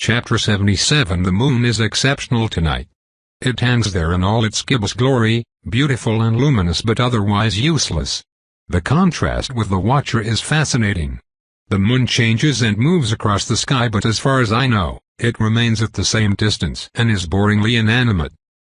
Chapter 77. The moon is exceptional tonight. It hangs there in all its gibbous glory, beautiful and luminous but otherwise useless. The contrast with the watcher is fascinating. The moon changes and moves across the sky, but as far as I know, it remains at the same distance and is boringly inanimate.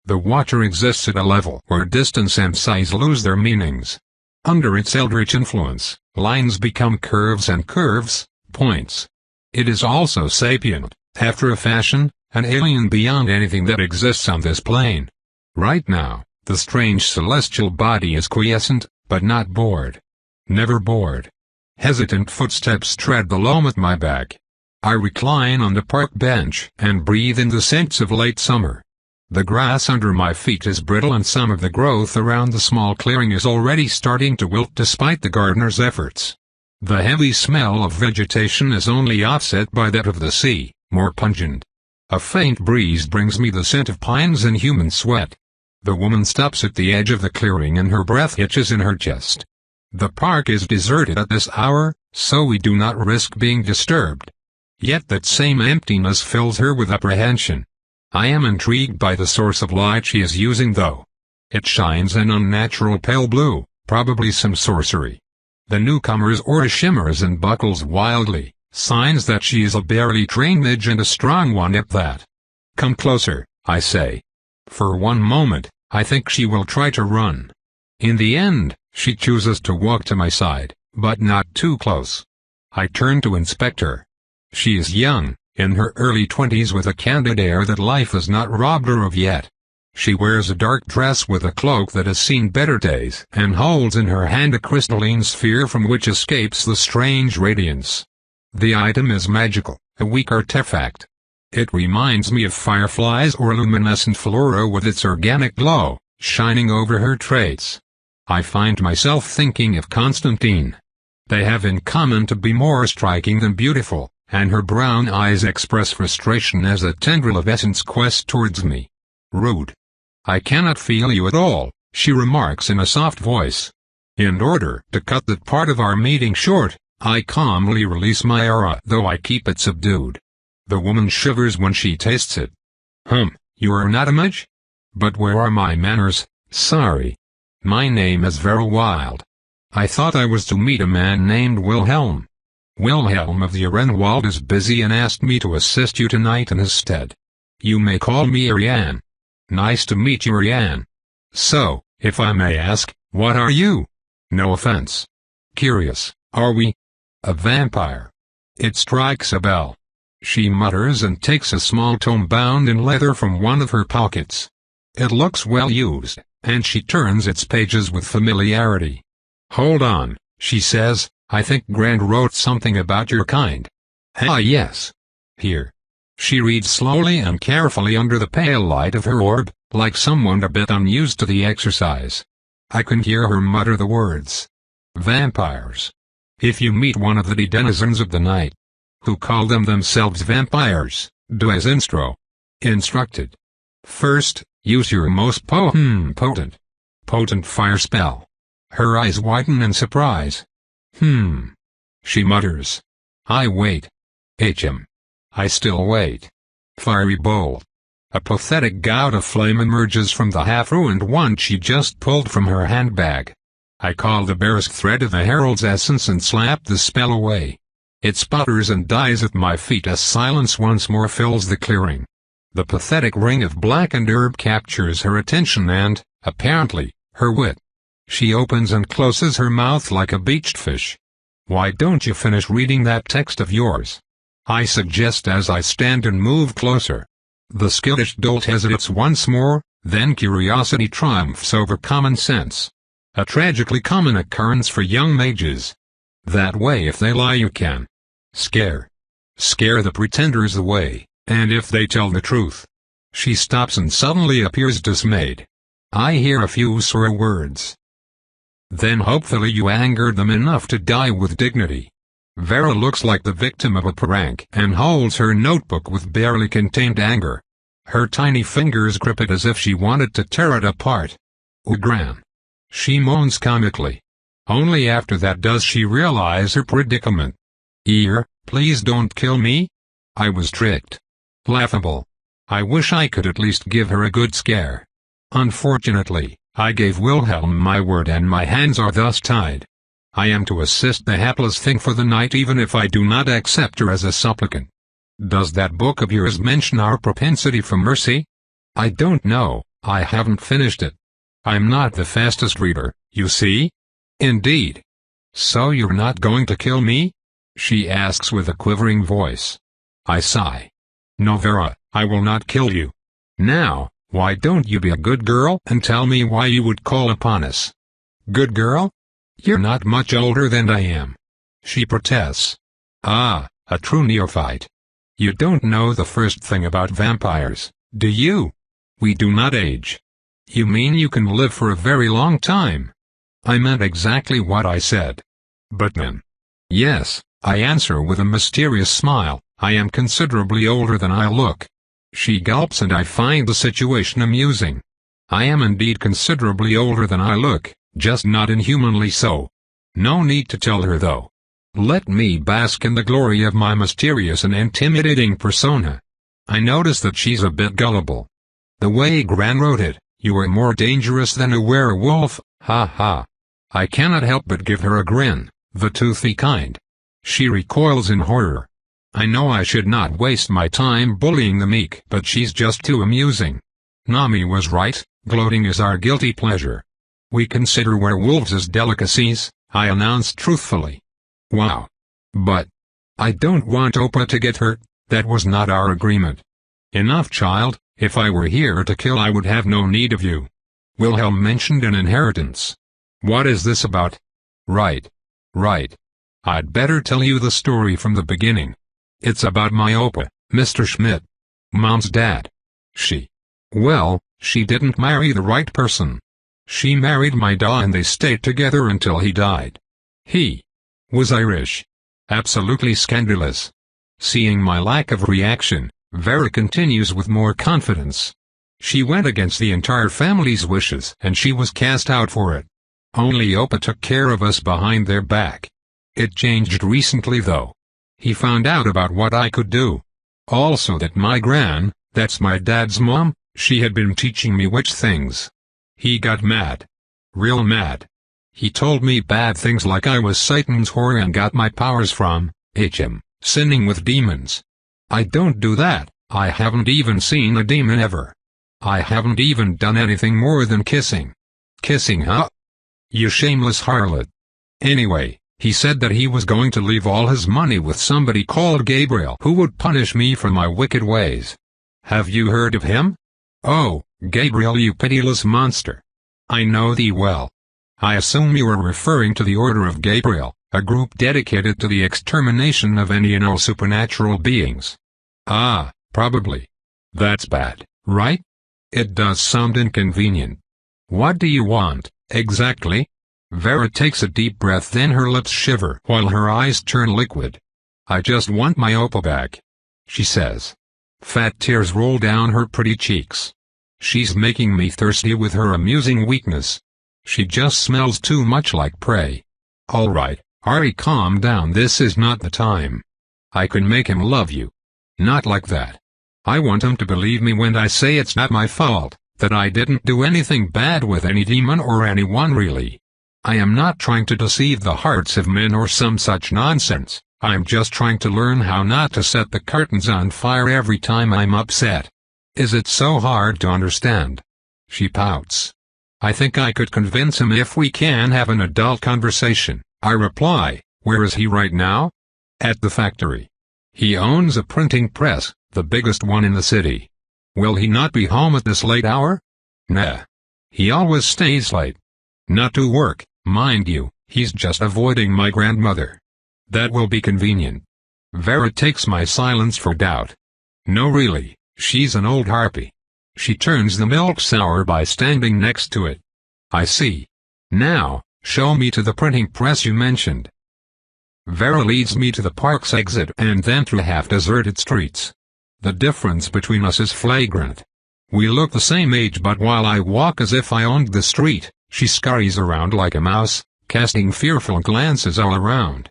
The watcher exists at a level where distance and size lose their meanings. Under its eldritch influence, lines become curves and curves, points. It is also sapient, after a fashion, an alien beyond anything that exists on this plane. Right now, the strange celestial body is quiescent, but not bored. Never bored. Hesitant footsteps tread the loam at my back. I recline on the park bench and breathe in the scents of late summer. The grass under my feet is brittle and some of the growth around the small clearing is already starting to wilt despite the gardener's efforts. The heavy smell of vegetation is only offset by that of the sea, more pungent. A faint breeze brings me the scent of pines and human sweat. The woman stops at the edge of the clearing and her breath hitches in her chest. The park is deserted at this hour, so we do not risk being disturbed. Yet that same emptiness fills her with apprehension. I am intrigued by the source of light she is using though. It shines an unnatural pale blue, probably some sorcery. The newcomer's aura shimmers and buckles wildly, signs that she is a barely trained mage and a strong one at that. Come closer, I say. For one moment, I think she will try to run. In the end, she chooses to walk to my side, but not too close. I turn to inspect her. She is young, in her early 20s with a candid air that life has not robbed her of yet. She wears a dark dress with a cloak that has seen better days and holds in her hand a crystalline sphere from which escapes the strange radiance. The item is magical, a weak artifact. It reminds me of fireflies or luminescent flora with its organic glow, shining over her traits. I find myself thinking of Constantine. They have in common to be more striking than beautiful, and her brown eyes express frustration as a tendril of essence quests towards me. Rude. I cannot feel you at all, she remarks in a soft voice. In order to cut that part of our meeting short, I calmly release my aura though I keep it subdued. The woman shivers when she tastes it. You are not a mage? But where are my manners? Sorry. My name is Vera Wild. I thought I was to meet a man named Wilhelm. Wilhelm of the Arenwald is busy and asked me to assist you tonight in his stead. You may call me Ariane. Nice to meet you, Ariane. So, if I may ask, what are you? No offense. Curious, are we? A vampire. It strikes a bell. She mutters and takes a small tome bound in leather from one of her pockets. It looks well used, and she turns its pages with familiarity. Hold on, she says, I think Grant wrote something about your kind. Ah yes. Here. She reads slowly and carefully under the pale light of her orb, like someone a bit unused to the exercise. I can hear her mutter the words. Vampires. If you meet one of the denizens of the night, who call themselves vampires, do as instructed. First, use your most potent fire spell. Her eyes widen in surprise. She mutters. I wait. I still wait. Fiery bolt. A pathetic gout of flame emerges from the half-ruined wand she just pulled from her handbag. I call the barest thread of the herald's essence and slap the spell away. It sputters and dies at my feet as silence once more fills the clearing. The pathetic ring of blackened herb captures her attention and, apparently, her wit. She opens and closes her mouth like a beached fish. Why don't you finish reading that text of yours? I suggest as I stand and move closer. The skittish dolt hesitates once more, then curiosity triumphs over common sense. A tragically common occurrence for young mages. That way if they lie you can scare the pretenders away, and if they tell the truth. She stops and suddenly appears dismayed. I hear a few sore words. Then hopefully you angered them enough to die with dignity. Vera looks like the victim of a prank and holds her notebook with barely contained anger. Her tiny fingers grip it as if she wanted to tear it apart. Ugran. She moans comically. Only after that does she realize her predicament. Please don't kill me. I was tricked. Laughable. I wish I could at least give her a good scare. Unfortunately, I gave Wilhelm my word and my hands are thus tied. I am to assist the hapless thing for the night even if I do not accept her as a supplicant. Does that book of yours mention our propensity for mercy? I don't know, I haven't finished it. I'm not the fastest reader, you see? Indeed. So you're not going to kill me? She asks with a quivering voice. I sigh. No, Vera, I will not kill you. Now, why don't you be a good girl and tell me why you would call upon us? Good girl? You're not much older than I am. She protests. Ah, a true neophyte. You don't know the first thing about vampires, do you? We do not age. You mean you can live for a very long time? I meant exactly what I said. But then. Yes, I answer with a mysterious smile, I am considerably older than I look. She gulps and I find the situation amusing. I am indeed considerably older than I look, just not inhumanly so. No need to tell her though. Let me bask in the glory of my mysterious and intimidating persona. I notice that she's a bit gullible. The way Gran wrote it, you are more dangerous than a werewolf, ha ha. I cannot help but give her a grin, the toothy kind. She recoils in horror. I know I should not waste my time bullying the meek, but she's just too amusing. Nami was right, gloating is our guilty pleasure. We consider werewolves as delicacies, I announced truthfully. Wow. But I don't want Opa to get hurt, that was not our agreement. Enough, child, if I were here to kill I would have no need of you. Wilhelm mentioned an inheritance. What is this about? Right. I'd better tell you the story from the beginning. It's about my Opa, Mr. Schmidt. Mom's dad. Well, she didn't marry the right person. She married my da and they stayed together until he died. He was Irish. Absolutely scandalous. Seeing my lack of reaction, Vera continues with more confidence. She went against the entire family's wishes and she was cast out for it. Only Opa took care of us behind their back. It changed recently though. He found out about what I could do. Also that my Gran, that's my dad's mom, she had been teaching me witch things. He got mad. Real mad. He told me bad things like I was Satan's whore and got my powers from him, sinning with demons. I don't do that, I haven't even seen a demon ever. I haven't even done anything more than kissing. Kissing, huh? You shameless harlot. Anyway, he said that he was going to leave all his money with somebody called Gabriel who would punish me for my wicked ways. Have you heard of him? Oh, Gabriel, you pitiless monster. I know thee well. I assume you are referring to the Order of Gabriel, a group dedicated to the extermination of any and all supernatural beings. Ah, probably. That's bad, right? It does sound inconvenient. What do you want, exactly? Vera takes a deep breath, then her lips shiver while her eyes turn liquid. I just want my Opa back, she says. Fat tears roll down her pretty cheeks. She's making me thirsty with her amusing weakness. She just smells too much like prey. Alright, Ari, calm down, this is not the time. I can make him love you. Not like that. I want him to believe me when I say it's not my fault, that I didn't do anything bad with any demon or anyone really. I am not trying to deceive the hearts of men or some such nonsense, I'm just trying to learn how not to set the curtains on fire every time I'm upset. Is it so hard to understand? She pouts. I think I could convince him if we can have an adult conversation, I reply. Where is he right now? At the factory. He owns a printing press, the biggest one in the city. Will he not be home at this late hour? Nah. He always stays late. Not to work, mind you, he's just avoiding my grandmother. That will be convenient. Vera takes my silence for doubt. No really, she's an old harpy. She turns the milk sour by standing next to it. I see. Now, show me to the printing press you mentioned. Vera leads me to the park's exit and then through half-deserted streets. The difference between us is flagrant. We look the same age, but while I walk as if I owned the street, she scurries around like a mouse, casting fearful glances all around.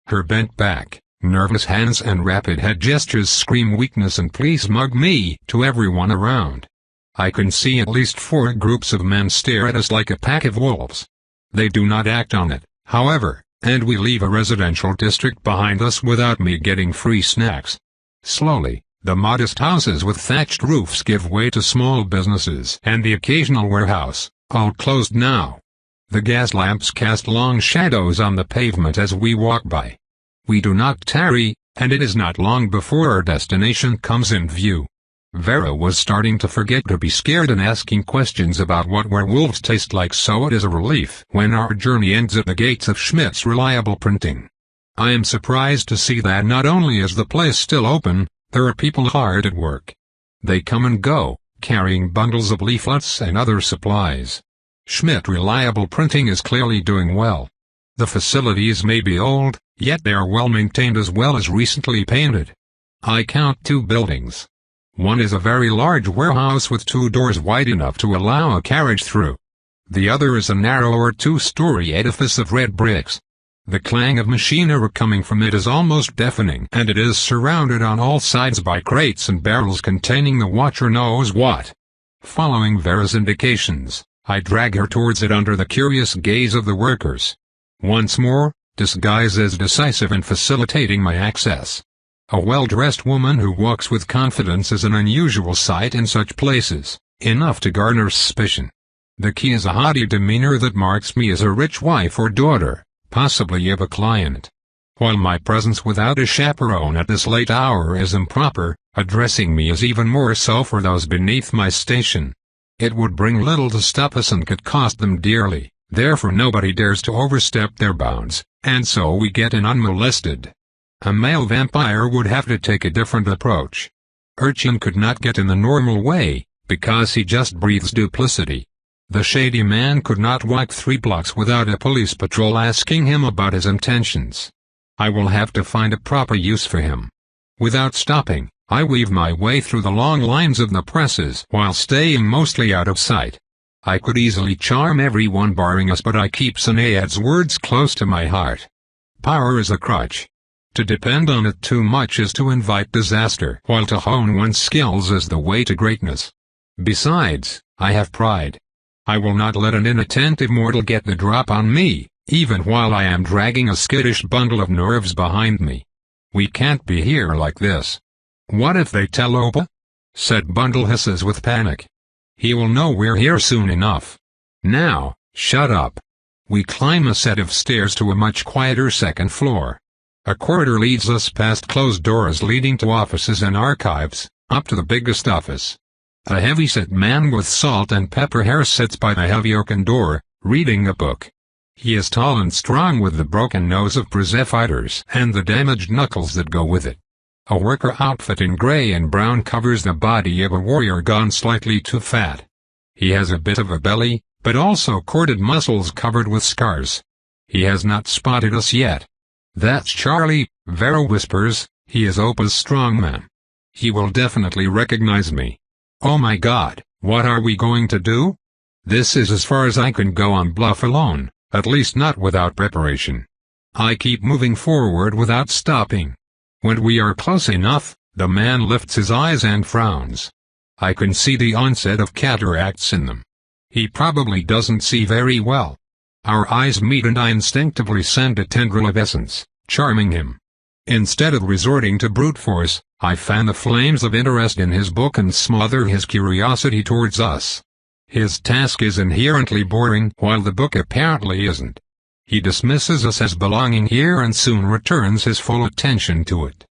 Her bent back, Nervous hands and rapid head gestures scream weakness and please mug me to everyone around. I can see at least 4 groups of men stare at us like a pack of wolves. They do not act on it, however, and we leave a residential district behind us without me getting free snacks. Slowly, the modest houses with thatched roofs give way to small businesses and the occasional warehouse, all closed now. The gas lamps cast long shadows on the pavement as we walk by. We do not tarry, and it is not long before our destination comes in view. Vera was starting to forget to be scared and asking questions about what werewolves taste like, so it is a relief when our journey ends at the gates of Schmidt's Reliable Printing. I am surprised to see that not only is the place still open, there are people hard at work. They come and go, carrying bundles of leaflets and other supplies. Schmidt Reliable Printing is clearly doing well. The facilities may be old, yet they are well maintained as well as recently painted. I count 2 buildings. One is a very large warehouse with 2 doors wide enough to allow a carriage through. The other is a narrower 2-story edifice of red bricks. The clang of machinery coming from it is almost deafening, and it is surrounded on all sides by crates and barrels containing the watcher knows what. Following Vera's indications, I drag her towards it under the curious gaze of the workers. Once more, disguise is decisive in facilitating my access. A well-dressed woman who walks with confidence is an unusual sight in such places, enough to garner suspicion. The key is a haughty demeanor that marks me as a rich wife or daughter, possibly of a client. While my presence without a chaperone at this late hour is improper, addressing me is even more so for those beneath my station. It would bring little to stop us and could cost them dearly, therefore nobody dares to overstep their bounds, and so we get in unmolested. A male vampire would have to take a different approach. Urchin could not get in the normal way, because he just breathes duplicity. The shady man could not walk 3 blocks without a police patrol asking him about his intentions. I will have to find a proper use for him. Without stopping, I weave my way through the long lines of the presses while staying mostly out of sight. I could easily charm everyone barring us, but I keep Sinead's words close to my heart. Power is a crutch. To depend on it too much is to invite disaster, while to hone one's skills is the way to greatness. Besides, I have pride. I will not let an inattentive mortal get the drop on me, even while I am dragging a skittish bundle of nerves behind me. We can't be here like this. What if they tell Opa? Said Bundle hisses with panic. He will know we're here soon enough. Now, shut up. We climb a set of stairs to a much quieter second floor. A corridor leads us past closed doors leading to offices and archives, up to the biggest office. A heavy-set man with salt and pepper hair sits by the heavy oaken door, reading a book. He is tall and strong with the broken nose of prize fighters and the damaged knuckles that go with it. A worker outfit in gray and brown covers the body of a warrior gone slightly too fat. He has a bit of a belly, but also corded muscles covered with scars. He has not spotted us yet. That's Charlie, Vera whispers. He is Opa's strongman. He will definitely recognize me. Oh my God, what are we going to do? This is as far as I can go on bluff alone, at least not without preparation. I keep moving forward without stopping. When we are close enough, the man lifts his eyes and frowns. I can see the onset of cataracts in them. He probably doesn't see very well. Our eyes meet and I instinctively send a tendril of essence, charming him. Instead of resorting to brute force, I fan the flames of interest in his book and smother his curiosity towards us. His task is inherently boring, while the book apparently isn't. He dismisses us as belonging here and soon returns his full attention to it.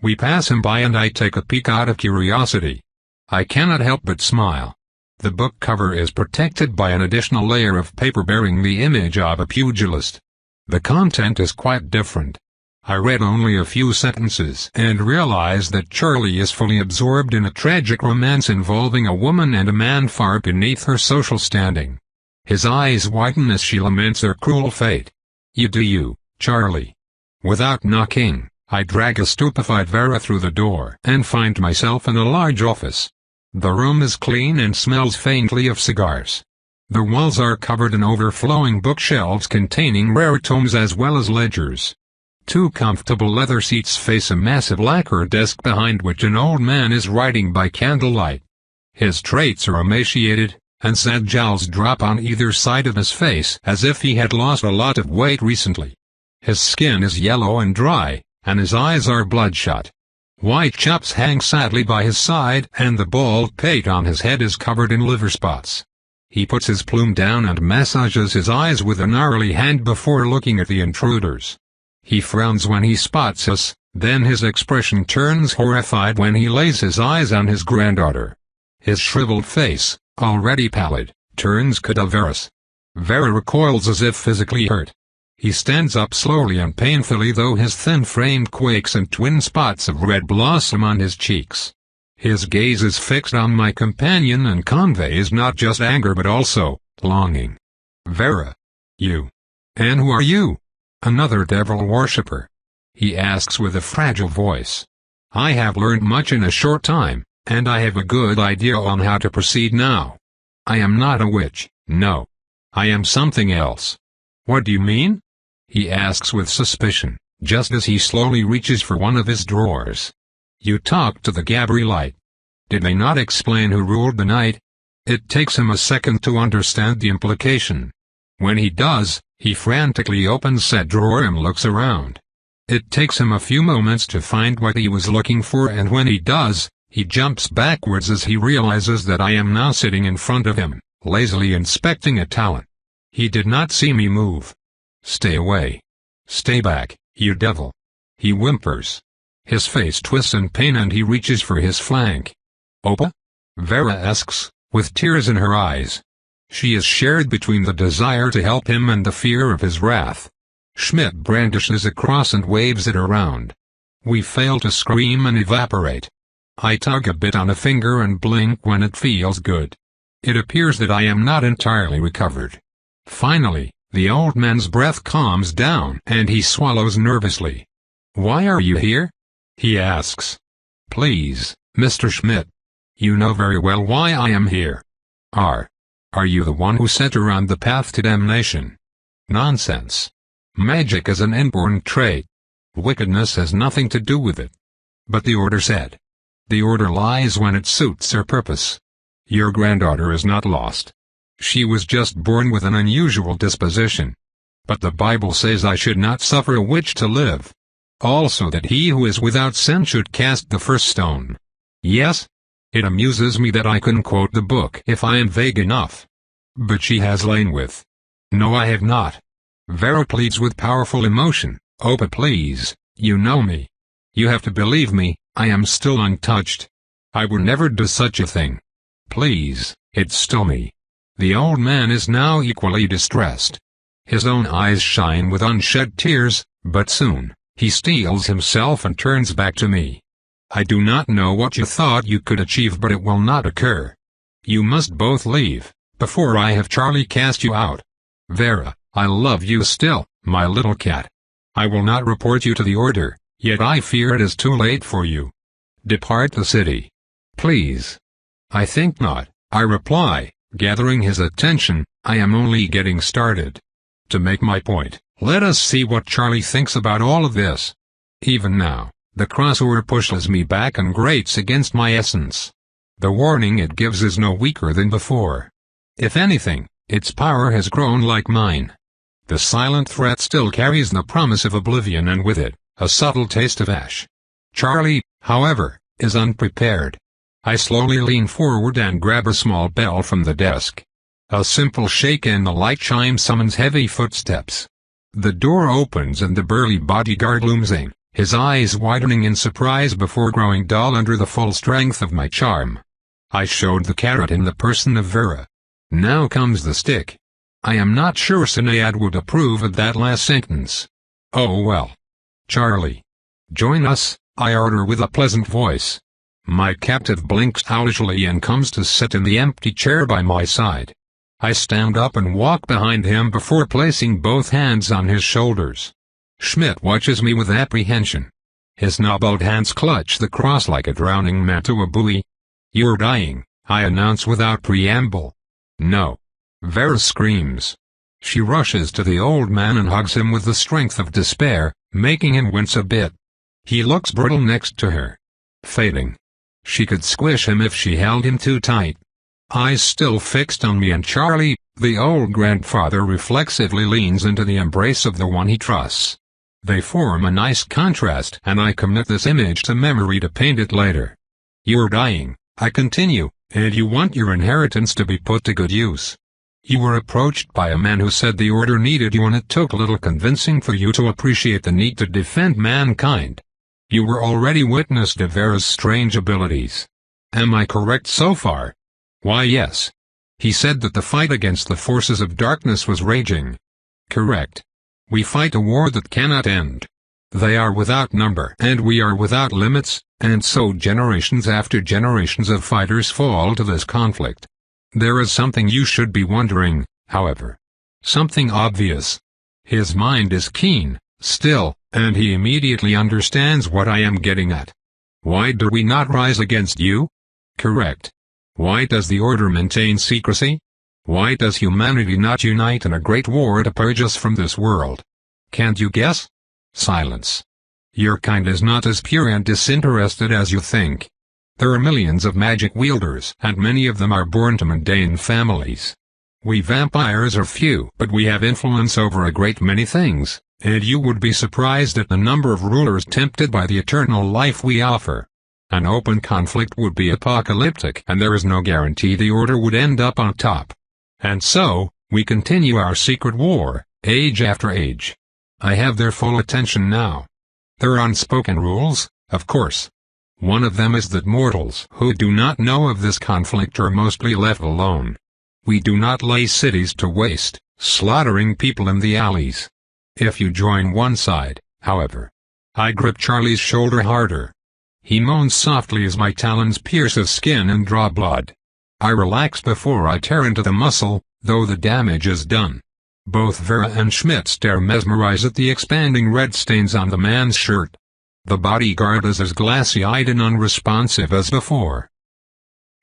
We pass him by and I take a peek out of curiosity. I cannot help but smile. The book cover is protected by an additional layer of paper bearing the image of a pugilist. The content is quite different. I read only a few sentences and realize that Charlie is fully absorbed in a tragic romance involving a woman and a man far beneath her social standing. His eyes widen as she laments their cruel fate. You do you, Charlie. Without knocking, I drag a stupefied Vera through the door and find myself in a large office. The room is clean and smells faintly of cigars. The walls are covered in overflowing bookshelves containing rare tomes as well as ledgers. Two comfortable leather seats face a massive lacquer desk behind which an old man is writing by candlelight. His traits are emaciated, and sad jowls drop on either side of his face as if he had lost a lot of weight recently. His skin is yellow and dry, and his eyes are bloodshot. White chaps hang sadly by his side, and the bald pate on his head is covered in liver spots. He puts his plume down and massages his eyes with a gnarly hand before looking at the intruders. He frowns when he spots us, then his expression turns horrified when he lays his eyes on his granddaughter. His shriveled face, already pallid, turns cadaverous. Vera recoils as if physically hurt. He stands up slowly and painfully, though his thin frame quakes and twin spots of red blossom on his cheeks. His gaze is fixed on my companion and conveys not just anger but also longing. Vera. You. And who are you? Another devil worshipper? He asks with a fragile voice. I have learned much in a short time, and I have a good idea on how to proceed now. I am not a witch, no. I am something else. What do you mean? He asks with suspicion, just as he slowly reaches for one of his drawers. You talked to the Gabrielite. Did they not explain who ruled the night? It takes him a second to understand the implication. When he does, he frantically opens said drawer and looks around. It takes him a few moments to find what he was looking for, and when he does, he jumps backwards as he realizes that I am now sitting in front of him, lazily inspecting a talent. He did not see me move. Stay away. Stay back, you devil. He whimpers. His face twists in pain and he reaches for his flank. Opa? Vera asks, with tears in her eyes. She is shared between the desire to help him and the fear of his wrath. Schmidt brandishes a cross and waves it around. We fail to scream and evaporate. I tug a bit on a finger and blink when it feels good. It appears that I am not entirely recovered. Finally, the old man's breath calms down and he swallows nervously. Why are you here? He asks. Please, Mr. Schmidt. You know very well why I am here. Are you the one who set her on the path to damnation? Nonsense. Magic is an inborn trait. Wickedness has nothing to do with it. But the order said. The order lies when it suits her purpose. Your granddaughter is not lost. She was just born with an unusual disposition. But the Bible says I should not suffer a witch to live. Also that he who is without sin should cast the first stone. Yes? It amuses me that I can quote the book if I am vague enough. But she has lain with. No, I have not. Vera pleads with powerful emotion. Opa, please, you know me. You have to believe me, I am still untouched. I would never do such a thing. Please, it's still me. The old man is now equally distressed. His own eyes shine with unshed tears, but soon, he steels himself and turns back to me. I do not know what you thought you could achieve, but it will not occur. You must both leave, before I have Charlie cast you out. Vera, I love you still, my little cat. I will not report you to the order, yet I fear it is too late for you. Depart the city. Please. I think not, I reply, gathering his attention. I am only getting started. To make my point, let us see what Charlie thinks about all of this. Even now, the crossover pushes me back and grates against my essence. The warning it gives is no weaker than before. If anything, its power has grown like mine. The silent threat still carries the promise of oblivion, and with it, a subtle taste of ash. Charlie, however, is unprepared. I slowly lean forward and grab a small bell from the desk. A simple shake and the light chime summons heavy footsteps. The door opens and the burly bodyguard looms in, his eyes widening in surprise before growing dull under the full strength of my charm. I showed the carrot in the person of Vera. Now comes the stick. I am not sure Sinead would approve of that last sentence. Oh well. Charlie. Join us, I order with a pleasant voice. My captive blinks owlishly and comes to sit in the empty chair by my side. I stand up and walk behind him before placing both hands on his shoulders. Schmidt watches me with apprehension. His knobbled hands clutch the cross like a drowning man to a buoy. You're dying, I announce without preamble. No. Vera screams. She rushes to the old man and hugs him with the strength of despair, making him wince a bit. He looks brittle next to her. Fading. She could squish him if she held him too tight. Eyes still fixed on me and Charlie, the old grandfather reflexively leans into the embrace of the one he trusts. They form a nice contrast and I commit this image to memory to paint it later. You're dying, I continue, and you want your inheritance to be put to good use. You were approached by a man who said the order needed you and it took little convincing for you to appreciate the need to defend mankind. You were already witness to Vera's strange abilities. Am I correct so far? Why yes. He said that the fight against the forces of darkness was raging. Correct. We fight a war that cannot end. They are without number and we are without limits, and so generations after generations of fighters fall to this conflict. There is something you should be wondering, however. Something obvious. His mind is keen, still, and he immediately understands what I am getting at. Why do we not rise against you? Correct. Why does the order maintain secrecy? Why does humanity not unite in a great war to purge us from this world? Can't you guess? Silence. Your kind is not as pure and disinterested as you think. There are millions of magic wielders and many of them are born to mundane families. We vampires are few but we have influence over a great many things, and you would be surprised at the number of rulers tempted by the eternal life we offer. An open conflict would be apocalyptic and there is no guarantee the order would end up on top. And so, we continue our secret war, age after age. I have their full attention now. There are unspoken rules, of course. One of them is that mortals who do not know of this conflict are mostly left alone. We do not lay cities to waste, slaughtering people in the alleys. If you join one side, however. I grip Charlie's shoulder harder. He moans softly as my talons pierce his skin and draw blood. I relax before I tear into the muscle, though the damage is done. Both Vera and Schmidt stare mesmerized at the expanding red stains on the man's shirt. The bodyguard is as glassy-eyed and unresponsive as before.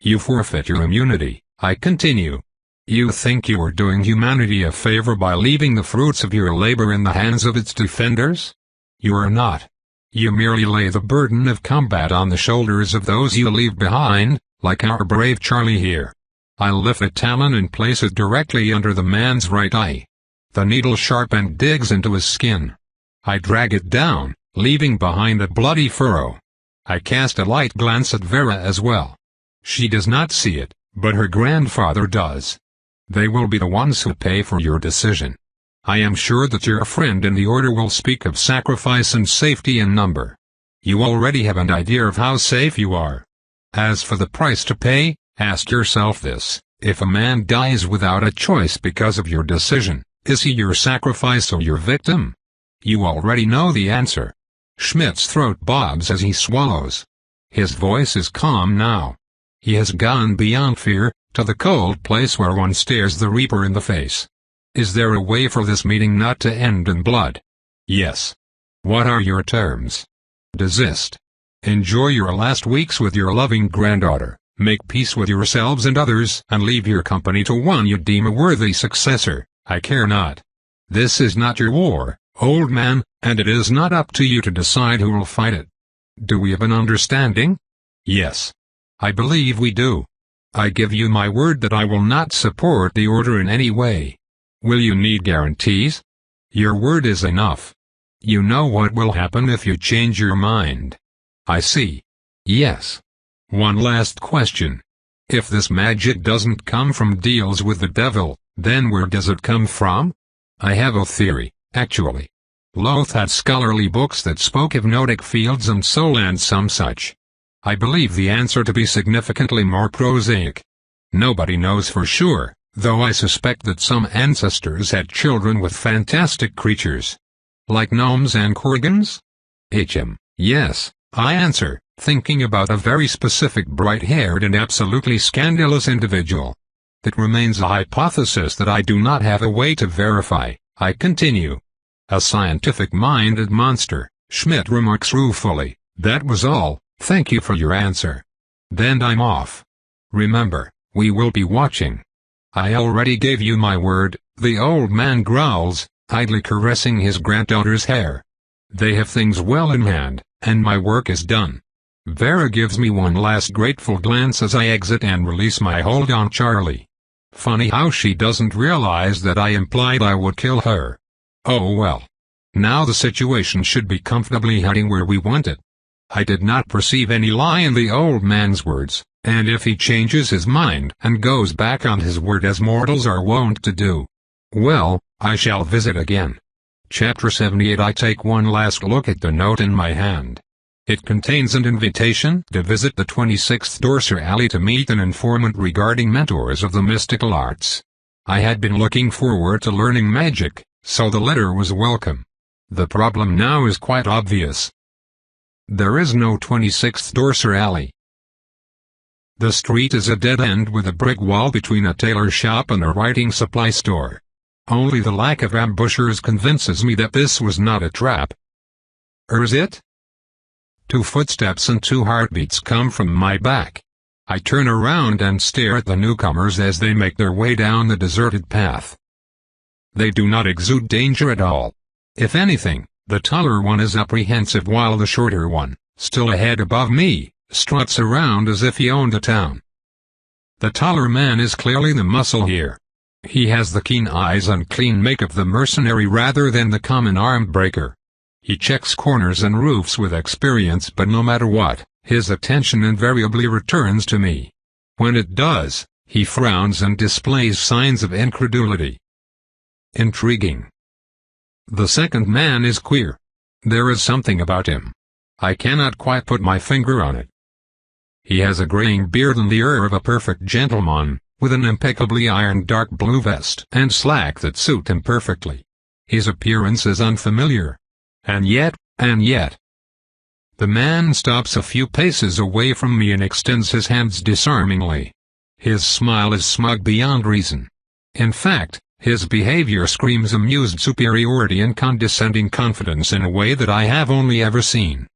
You forfeit your immunity, I continue. You think you are doing humanity a favor by leaving the fruits of your labor in the hands of its defenders? You are not. You merely lay the burden of combat on the shoulders of those you leave behind, like our brave Charlie here. I lift a talon and place it directly under the man's right eye. The needle sharp and digs into his skin. I drag it down, leaving behind a bloody furrow. I cast a light glance at Vera as well. She does not see it, but her grandfather does. They will be the ones who pay for your decision. I am sure that your friend in the order will speak of sacrifice and safety in number. You already have an idea of how safe you are. As for the price to pay, ask yourself this: if a man dies without a choice because of your decision, is he your sacrifice or your victim? You already know the answer. Schmidt's throat bobs as he swallows. His voice is calm now. He has gone beyond fear, to the cold place where one stares the Reaper in the face. Is there a way for this meeting not to end in blood? Yes. What are your terms? Desist. Enjoy your last weeks with your loving granddaughter, make peace with yourselves and others, and leave your company to one you deem a worthy successor. I care not. This is not your war, old man, and it is not up to you to decide who will fight it. Do we have an understanding? Yes. I believe we do. I give you my word that I will not support the order in any way. Will you need guarantees? Your word is enough. You know what will happen if you change your mind. I see. Yes. One last question. If this magic doesn't come from deals with the devil, then where does it come from? I have a theory, actually. Loth had scholarly books that spoke of Gnotic fields and soul and some such. I believe the answer to be significantly more prosaic. Nobody knows for sure, though I suspect that some ancestors had children with fantastic creatures. Like gnomes and kurgans? Yes, I answer, thinking about a very specific bright-haired and absolutely scandalous individual. It remains a hypothesis that I do not have a way to verify, I continue. A scientific-minded monster, Schmidt remarks ruefully. That was all, thank you for your answer. Then I'm off. Remember, we will be watching. I already gave you my word, the old man growls, idly caressing his granddaughter's hair. They have things well in hand, and my work is done. Vera gives me one last grateful glance as I exit and release my hold on Charlie. Funny how she doesn't realize that I implied I would kill her. Oh well. Now the situation should be comfortably heading where we want it. I did not perceive any lie in the old man's words, and if he changes his mind and goes back on his word as mortals are wont to do, well, I shall visit again. Chapter 78. I take one last look at the note in my hand. It contains an invitation to visit the 26th Dorser Alley to meet an informant regarding mentors of the mystical arts. I had been looking forward to learning magic, so the letter was welcome. The problem now is quite obvious. There is no 26th Dorser Alley. The street is a dead end with a brick wall between a tailor shop and a writing supply store. Only the lack of ambushers convinces me that this was not a trap. Or is it? 2 footsteps and 2 heartbeats come from my back. I turn around and stare at the newcomers as they make their way down the deserted path. They do not exude danger at all. If anything, the taller one is apprehensive while the shorter one, still ahead above me, struts around as if he owned a town. The taller man is clearly the muscle here. He has the keen eyes and clean make of the mercenary rather than the common arm breaker. He checks corners and roofs with experience, but no matter what, his attention invariably returns to me. When it does, he frowns and displays signs of incredulity. Intriguing. The second man is queer. There is something about him. I cannot quite put my finger on it. He has a graying beard and the air of a perfect gentleman, with an impeccably ironed dark blue vest and slack that suit him perfectly. His appearance is unfamiliar. And yet. The man stops a few paces away from me and extends his hands disarmingly. His smile is smug beyond reason. In fact, his behavior screams amused superiority and condescending confidence in a way that I have only ever seen.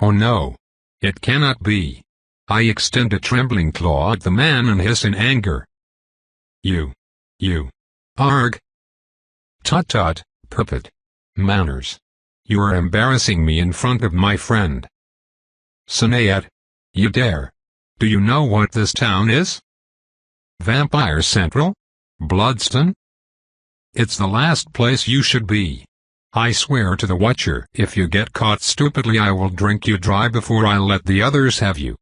Oh no. It cannot be. I extend a trembling claw at the man and hiss in anger. You. Arg. Tut, puppet. Manners. You are embarrassing me in front of my friend. Sinead. You dare. Do you know what this town is? Vampire Central? Bloodston? It's the last place you should be. I swear to the Watcher, if you get caught stupidly I will drink you dry before I let the others have you.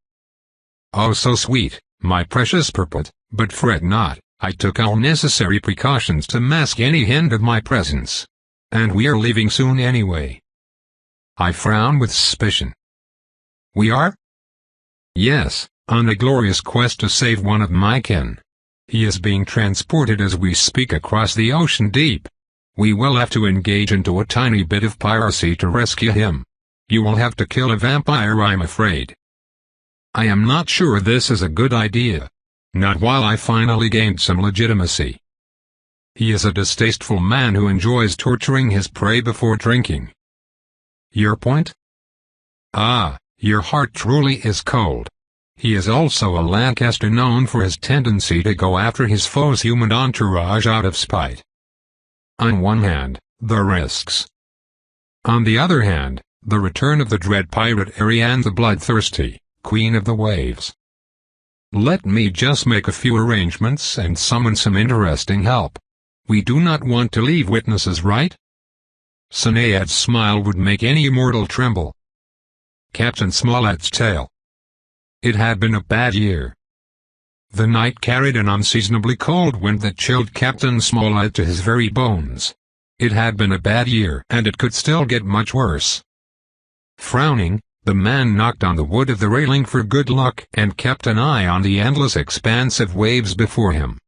Oh so sweet, my precious puppet, but fret not, I took all necessary precautions to mask any hint of my presence. And we are leaving soon anyway. I frown with suspicion. We are? Yes, on a glorious quest to save one of my kin. He is being transported as we speak across the ocean deep. We will have to engage into a tiny bit of piracy to rescue him. You will have to kill a vampire, I'm afraid. I am not sure this is a good idea. Not while I finally gained some legitimacy. He is a distasteful man who enjoys torturing his prey before drinking. Your point? Ah, your heart truly is cold. He is also a Lancaster known for his tendency to go after his foe's human entourage out of spite. On one hand, the risks. On the other hand, the return of the dread pirate Ariane the Bloodthirsty, Queen of the Waves. Let me just make a few arrangements and summon some interesting help. We do not want to leave witnesses, right? Sinead's smile would make any mortal tremble. Captain Smollett's tale. It had been a bad year. The night carried an unseasonably cold wind that chilled Captain Smollett to his very bones. It had been a bad year, and it could still get much worse. Frowning, the man knocked on the wood of the railing for good luck and kept an eye on the endless expanse of waves before him.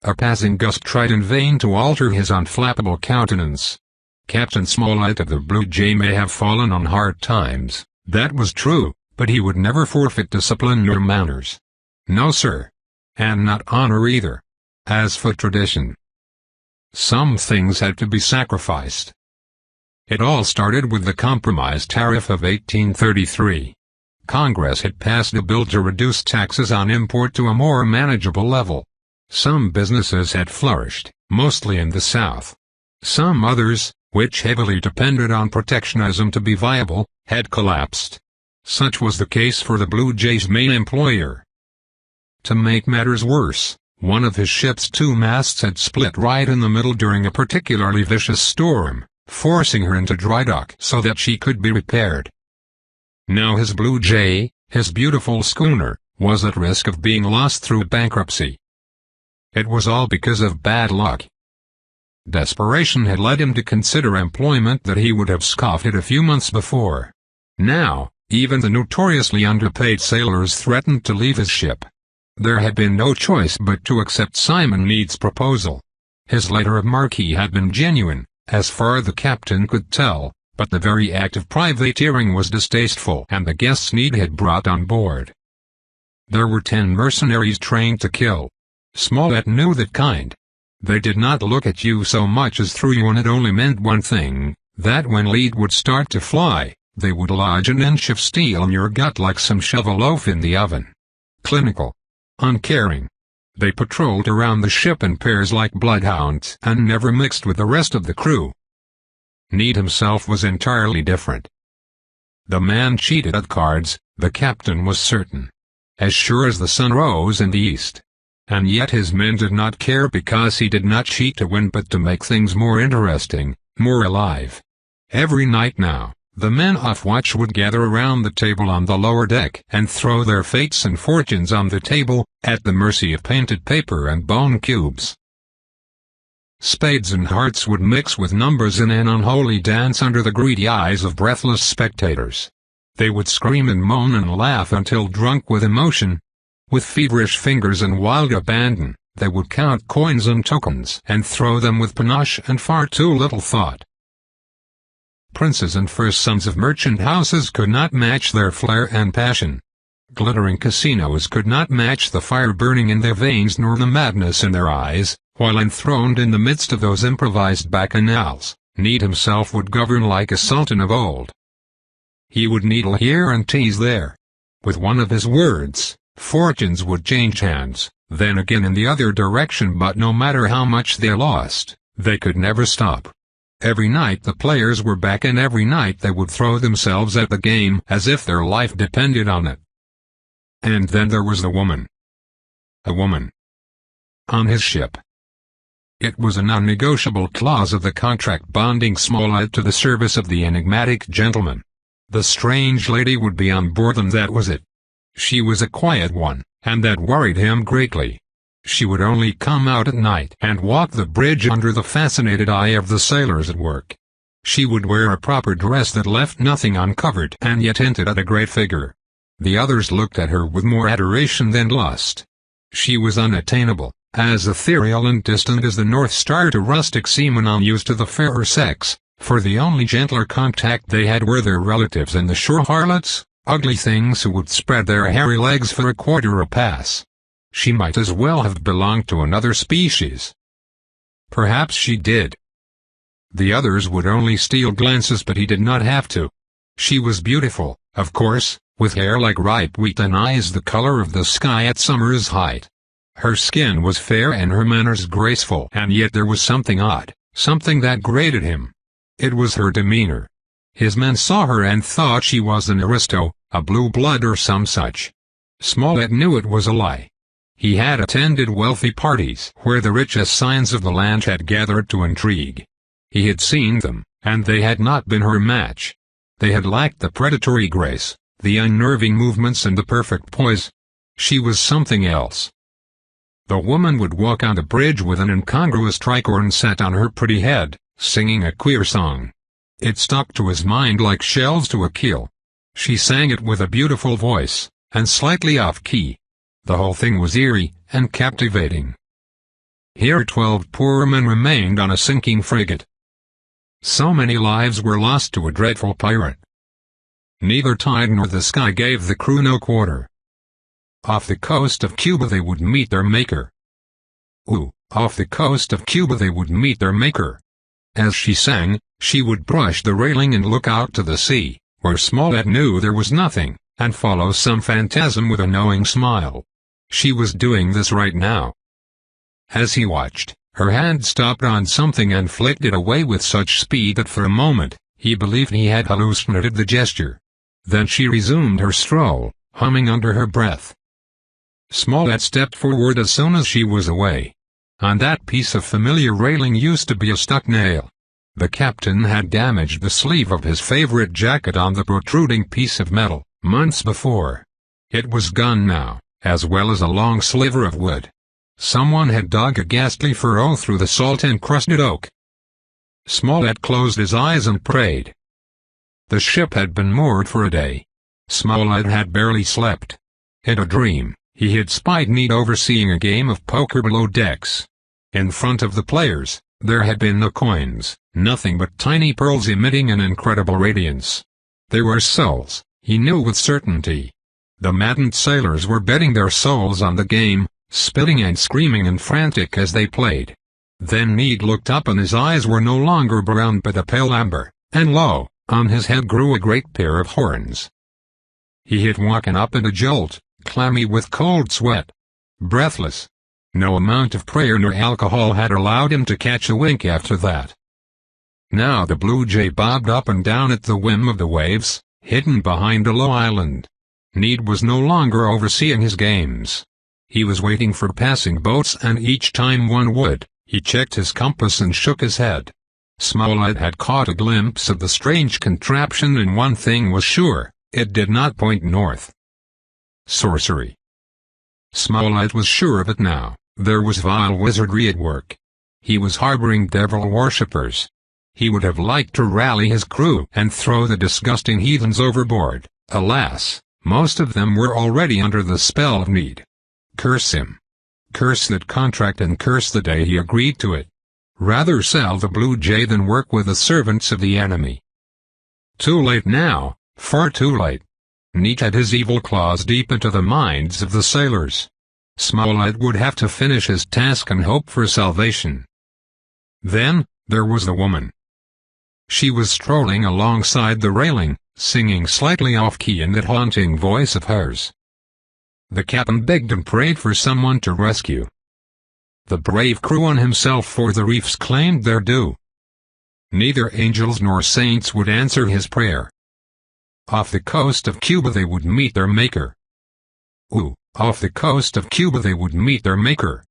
A passing gust tried in vain to alter his unflappable countenance. Captain Smollett of the Blue Jay may have fallen on hard times, that was true, but he would never forfeit discipline nor manners. No sir. And not honor either. As for tradition. Some things had to be sacrificed. It all started with the Compromise Tariff of 1833. Congress had passed a bill to reduce taxes on import to a more manageable level. Some businesses had flourished, mostly in the South. Some others, which heavily depended on protectionism to be viable, had collapsed. Such was the case for the Blue Jay's main employer. To make matters worse, one of his ship's two masts had split right in the middle during a particularly vicious storm, forcing her into dry dock so that she could be repaired. Now his Blue Jay, his beautiful schooner, was at risk of being lost through bankruptcy. It was all because of bad luck. Desperation had led him to consider employment that he would have scoffed at a few months before. Now, even the notoriously underpaid sailors threatened to leave his ship. There had been no choice but to accept Simon Need's proposal. His letter of marque had been genuine, as far as the captain could tell, but the very act of privateering was distasteful and the guests Need had brought on board. There were 10 mercenaries trained to kill. Smollett knew that kind. They did not look at you so much as through you, and it only meant one thing, that when lead would start to fly, they would lodge an inch of steel in your gut like some shovel loaf in the oven. Clinical. Uncaring. They patrolled around the ship in pairs like bloodhounds and never mixed with the rest of the crew. Need himself was entirely different. The man cheated at cards, the captain was certain. As sure as the sun rose in the east. And yet his men did not care because he did not cheat to win but to make things more interesting, more alive. Every night now, the men off watch would gather around the table on the lower deck and throw their fates and fortunes on the table, at the mercy of painted paper and bone cubes. Spades and hearts would mix with numbers in an unholy dance under the greedy eyes of breathless spectators. They would scream and moan and laugh until drunk with emotion. With feverish fingers and wild abandon, they would count coins and tokens and throw them with panache and far too little thought. Princes and first sons of merchant houses could not match their flair and passion. Glittering casinos could not match the fire burning in their veins nor the madness in their eyes, while enthroned in the midst of those improvised bacchanals, Need himself would govern like a sultan of old. He would needle here and tease there. With one of his words, fortunes would change hands, then again in the other direction, but no matter how much they lost, they could never stop. Every night the players were back, and every night they would throw themselves at the game as if their life depended on it. And then there was the woman. A woman. On his ship. It was a non-negotiable clause of the contract bonding Smollett to the service of the enigmatic gentleman. The strange lady would be on board, and that was it. She was a quiet one, and that worried him greatly. She would only come out at night and walk the bridge under the fascinated eye of the sailors at work. She would wear a proper dress that left nothing uncovered and yet hinted at a great figure. The others looked at her with more adoration than lust. She was unattainable, as ethereal and distant as the North Star to rustic seamen unused to the fairer sex, for the only gentler contact they had were their relatives and the shore harlots, ugly things who would spread their hairy legs for a quarter a pass. She might as well have belonged to another species. Perhaps she did. The others would only steal glances, but he did not have to. She was beautiful, of course, with hair like ripe wheat and eyes the color of the sky at summer's height. Her skin was fair and her manners graceful, and yet there was something odd, something that grated him. It was her demeanor. His men saw her and thought she was an aristo, a blue blood or some such. Smollett knew it was a lie. He had attended wealthy parties where the richest scions of the land had gathered to intrigue. He had seen them, and they had not been her match. They had lacked the predatory grace, the unnerving movements and the perfect poise. She was something else. The woman would walk on the bridge with an incongruous tricorn set on her pretty head, singing a queer song. It stuck to his mind like shells to a keel. She sang it with a beautiful voice, and slightly off-key. The whole thing was eerie and captivating. Here 12 poor men remained on a sinking frigate. So many lives were lost to a dreadful pirate. Neither tide nor the sky gave the crew no quarter. Off the coast of Cuba they would meet their maker. Ooh, off the coast of Cuba they would meet their maker. As she sang, she would brush the railing and look out to the sea, where Smollett knew there was nothing, and follow some phantasm with a knowing smile. She was doing this right now. As he watched, Her hand stopped on something and flicked it away with such speed that for a moment, he believed he had hallucinated the gesture. Then she resumed her stroll, humming under her breath. Smollett stepped forward as soon as she was away. On that piece of familiar railing used to be a stuck nail. The captain had damaged the sleeve of his favorite jacket on the protruding piece of metal, months before. It was gone now, as well as a long sliver of wood. Someone had dug a ghastly furrow through the salt-encrusted oak. Smollett closed his eyes and prayed. The ship had been moored for a day. Smollett had barely slept. In a dream, he had spied Need overseeing a game of poker below decks. In front of the players, there had been no coins, nothing but tiny pearls emitting an incredible radiance. They were souls, he knew with certainty. The maddened sailors were betting their souls on the game, spitting and screaming and frantic as they played. Then Need looked up and his eyes were no longer brown but a pale amber, and lo, on his head grew a great pair of horns. He had woken up in a jolt, clammy with cold sweat. Breathless. No amount of prayer nor alcohol had allowed him to catch a wink after that. Now the Blue Jay bobbed up and down at the whim of the waves, hidden behind a low island. Need was no longer overseeing his games. He was waiting for passing boats, and each time one would, he checked his compass and shook his head. Smollett had caught a glimpse of the strange contraption, and one thing was sure, it did not point north. Sorcery. Smollett was sure of it now. There was vile wizardry at work. He was harboring devil worshippers. He would have liked to rally his crew and throw the disgusting heathens overboard. Alas, most of them were already under the spell of Need. Curse him. Curse that contract and curse the day he agreed to it. Rather sell the Blue Jay than work with the servants of the enemy. Too late now, far too late. Need had his evil claws deep into the minds of the sailors. Smollett would have to finish his task and hope for salvation. Then, there was the woman. She was strolling alongside the railing, singing slightly off-key in that haunting voice of hers. The captain begged and prayed for someone to rescue. The brave crew and himself for the reefs claimed their due. Neither angels nor saints would answer his prayer. Off the coast of Cuba they would meet their maker. Ooh, off the coast of Cuba they would meet their maker.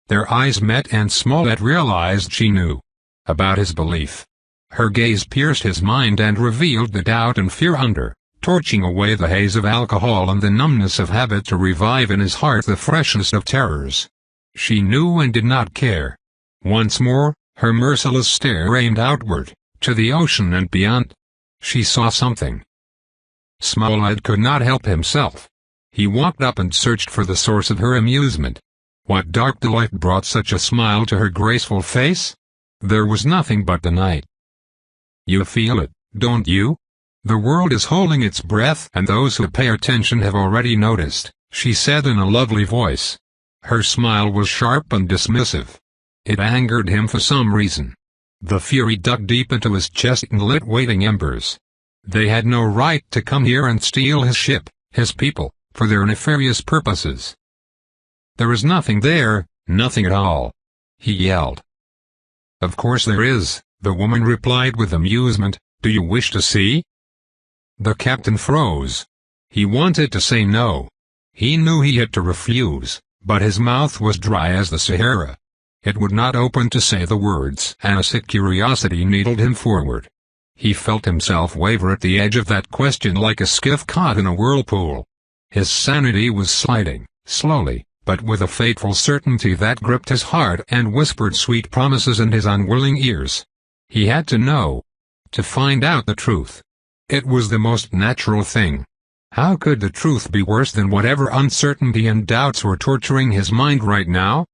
Their eyes met and Smollett realized she knew about his belief. Her gaze pierced his mind and revealed the doubt and fear under, torching away the haze of alcohol and the numbness of habit to revive in his heart the freshest of terrors. She knew and did not care. Once more, her merciless stare aimed outward, to the ocean and beyond. She saw something. Smollett could not help himself. He walked up and searched for the source of her amusement. What dark delight brought such a smile to her graceful face? There was nothing but the night. You feel it, don't you? The world is holding its breath, and those who pay attention have already noticed, she said in a lovely voice. Her smile was sharp and dismissive. It angered him for some reason. The fury dug deep into his chest and lit waiting embers. They had no right to come here and steal his ship, his people, for their nefarious purposes. There is nothing there, nothing at all, he yelled. Of course there is, the woman replied with amusement. Do you wish to see? The captain froze. He wanted to say no. He knew he had to refuse, but his mouth was dry as the Sahara. It would not open to say the words, and a sick curiosity needled him forward. He felt himself waver at the edge of that question like a skiff caught in a whirlpool. His sanity was sliding, slowly, but with a fateful certainty that gripped his heart and whispered sweet promises in his unwilling ears. He had to know. To find out the truth. It was the most natural thing. How could the truth be worse than whatever uncertainty and doubts were torturing his mind right now?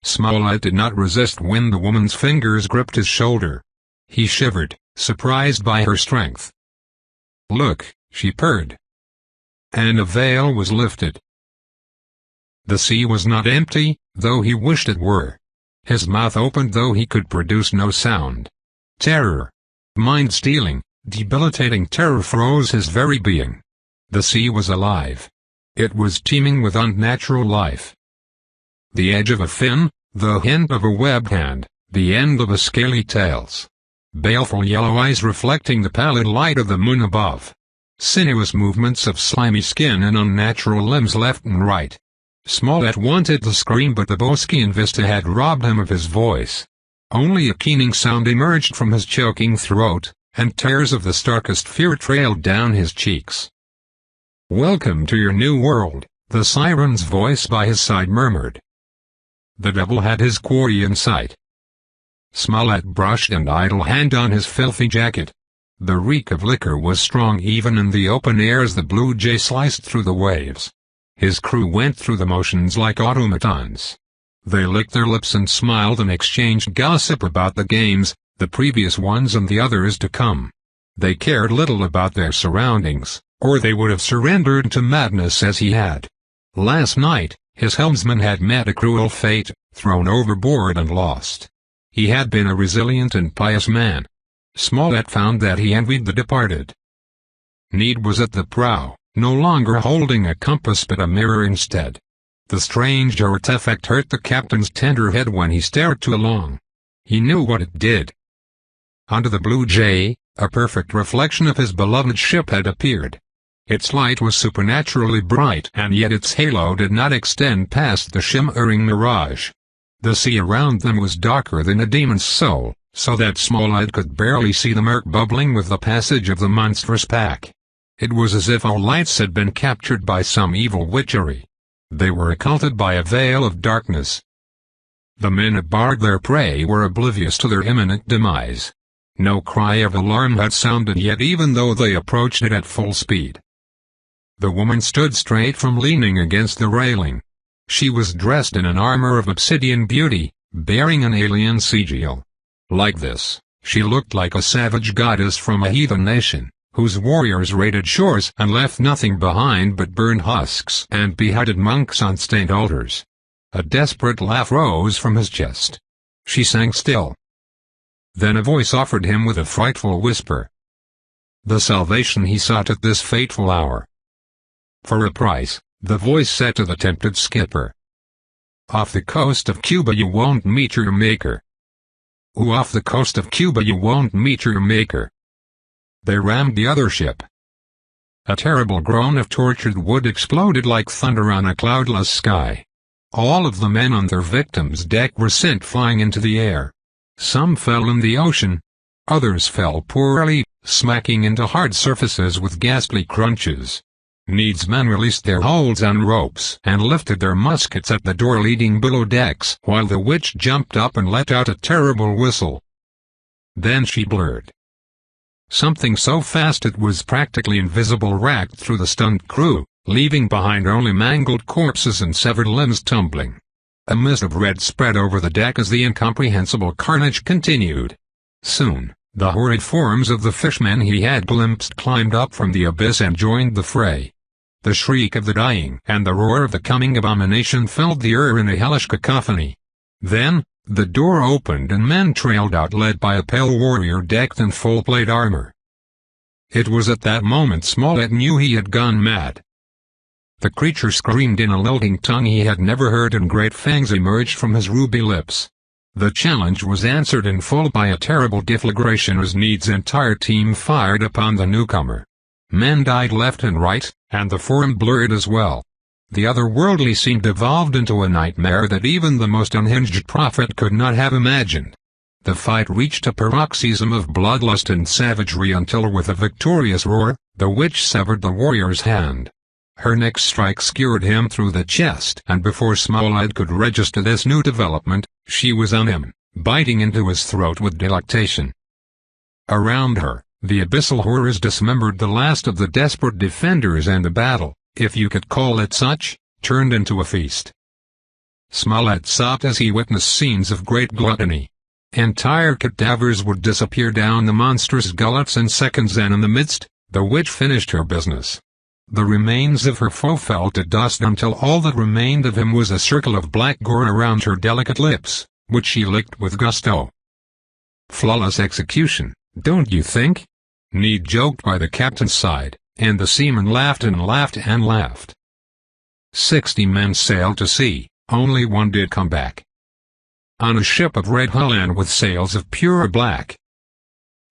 Smollett did not resist when the woman's fingers gripped his shoulder. He shivered, surprised by her strength. Look, she purred. And a veil was lifted. The sea was not empty, though he wished it were. His mouth opened though he could produce no sound. Terror. Mind-stealing, debilitating terror froze his very being. The sea was alive. It was teeming with unnatural life. The edge of a fin, the hint of a webbed hand, the end of a scaly tails. Baleful yellow eyes reflecting the pallid light of the moon above. Sinuous movements of slimy skin and unnatural limbs left and right. Smollett wanted to scream, but the Boschian vista had robbed him of his voice. Only a keening sound emerged from his choking throat, and tears of the starkest fear trailed down his cheeks. "Welcome to your new world," the siren's voice by his side murmured. The devil had his quarry in sight. Smollett brushed an idle hand on his filthy jacket. The reek of liquor was strong even in the open air as the Blue Jay sliced through the waves. His crew went through the motions like automatons. They licked their lips and smiled and exchanged gossip about the games, the previous ones and the others to come. They cared little about their surroundings, or they would have surrendered to madness as he had. Last night, his helmsman had met a cruel fate, thrown overboard and lost. He had been a resilient and pious man. Smollett found that he envied the departed. Need was at the prow, no longer holding a compass but a mirror instead. The strange artifact hurt the captain's tender head when he stared too long. He knew what it did. Onto the Blue Jay, a perfect reflection of his beloved ship had appeared. Its light was supernaturally bright, and yet its halo did not extend past the shimmering mirage. The sea around them was darker than a demon's soul, so that Smollett could barely see the murk bubbling with the passage of the monstrous pack. It was as if all lights had been captured by some evil witchery. They were occulted by a veil of darkness. The men aboard their prey were oblivious to their imminent demise. No cry of alarm had sounded yet, even though they approached it at full speed. The woman stood straight from leaning against the railing. She was dressed in an armor of obsidian beauty, bearing an alien sigil. Like this, she looked like a savage goddess from a heathen nation, whose warriors raided shores and left nothing behind but burned husks and beheaded monks on stained altars. A desperate laugh rose from his chest. She sank still. Then a voice offered him with a frightful whisper the salvation he sought at this fateful hour. For a price, the voice said to the tempted skipper. Off the coast of Cuba you won't meet your maker. Ooh, off the coast of Cuba you won't meet your maker. They rammed the other ship. A terrible groan of tortured wood exploded like thunder on a cloudless sky. All of the men on their victim's deck were sent flying into the air. Some fell in the ocean. Others fell poorly, smacking into hard surfaces with ghastly crunches. Need's men released their holds on ropes and lifted their muskets at the door leading below decks, while the witch jumped up and let out a terrible whistle. Then she blurred. Something so fast it was practically invisible racked through the stunned crew, leaving behind only mangled corpses and severed limbs tumbling. A mist of red spread over the deck as the incomprehensible carnage continued. Soon, the horrid forms of the fishmen he had glimpsed climbed up from the abyss and joined the fray. The shriek of the dying and the roar of the coming abomination filled the air in a hellish cacophony. Then, the door opened and men trailed out, led by a pale warrior decked in full-plate armor. It was at that moment Smollett knew he had gone mad. The creature screamed in a lilting tongue he had never heard, and great fangs emerged from his ruby lips. The challenge was answered in full by a terrible deflagration as Need's entire team fired upon the newcomer. Men died left and right, and the form blurred as well. The otherworldly seemed evolved into a nightmare that even the most unhinged prophet could not have imagined. The fight reached a paroxysm of bloodlust and savagery until, with a victorious roar, the witch severed the warrior's hand. Her next strike skewered him through the chest, and before Smollett could register this new development, she was on him, biting into his throat with delectation. Around her, the abyssal horrors dismembered the last of the desperate defenders, and the battle, if you could call it such, turned into a feast. Smollett sobbed as he witnessed scenes of great gluttony. Entire cadavers would disappear down the monstrous gullets in seconds, and in the midst, the witch finished her business. The remains of her foe fell to dust until all that remained of him was a circle of black gore around her delicate lips, which she licked with gusto. Flawless execution, don't you think? Need joked by the captain's side, and the seamen laughed and laughed and laughed. 60 men sailed to sea, only one did come back. on a ship of red hull and with sails of pure black.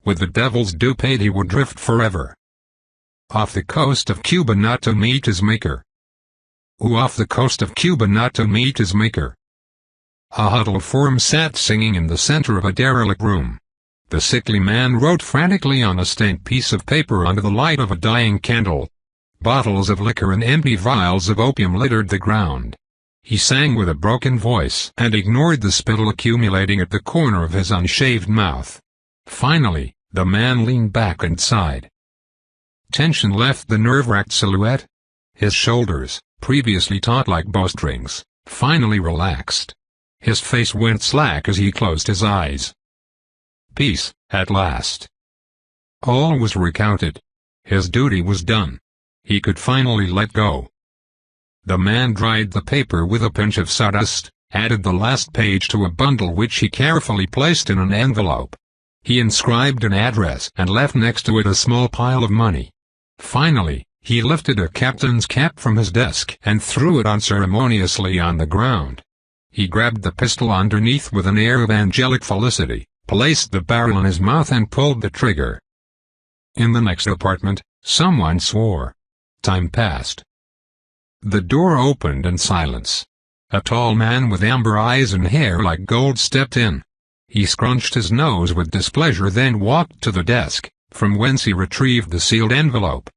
With the devil's due paid he would drift forever. Off the coast of Cuba not to meet his maker. Ooh, off the coast of Cuba not to meet his maker. A huddled form sat singing in the center of a derelict room. The sickly man wrote frantically on a stained piece of paper under the light of a dying candle. Bottles of liquor and empty vials of opium littered the ground. He sang with a broken voice and ignored the spittle accumulating at the corner of his unshaved mouth. Finally, the man leaned back and sighed. Tension left the nerve-racked silhouette. His shoulders, previously taut like bowstrings, finally relaxed. His face went slack as he closed his eyes. Peace, at last. All was recounted. His duty was done. He could finally let go. The man dried the paper with a pinch of sawdust, added the last page to a bundle which he carefully placed in an envelope. He inscribed an address and left next to it a small pile of money. Finally, he lifted a captain's cap from his desk and threw it unceremoniously on the ground. He grabbed the pistol underneath with an air of angelic felicity, placed the barrel in his mouth and pulled the trigger. In the next apartment, someone swore. Time passed. The door opened in silence. A tall man with amber eyes and hair like gold stepped in. He scrunched his nose with displeasure, then walked to the desk, from whence he retrieved the sealed envelope.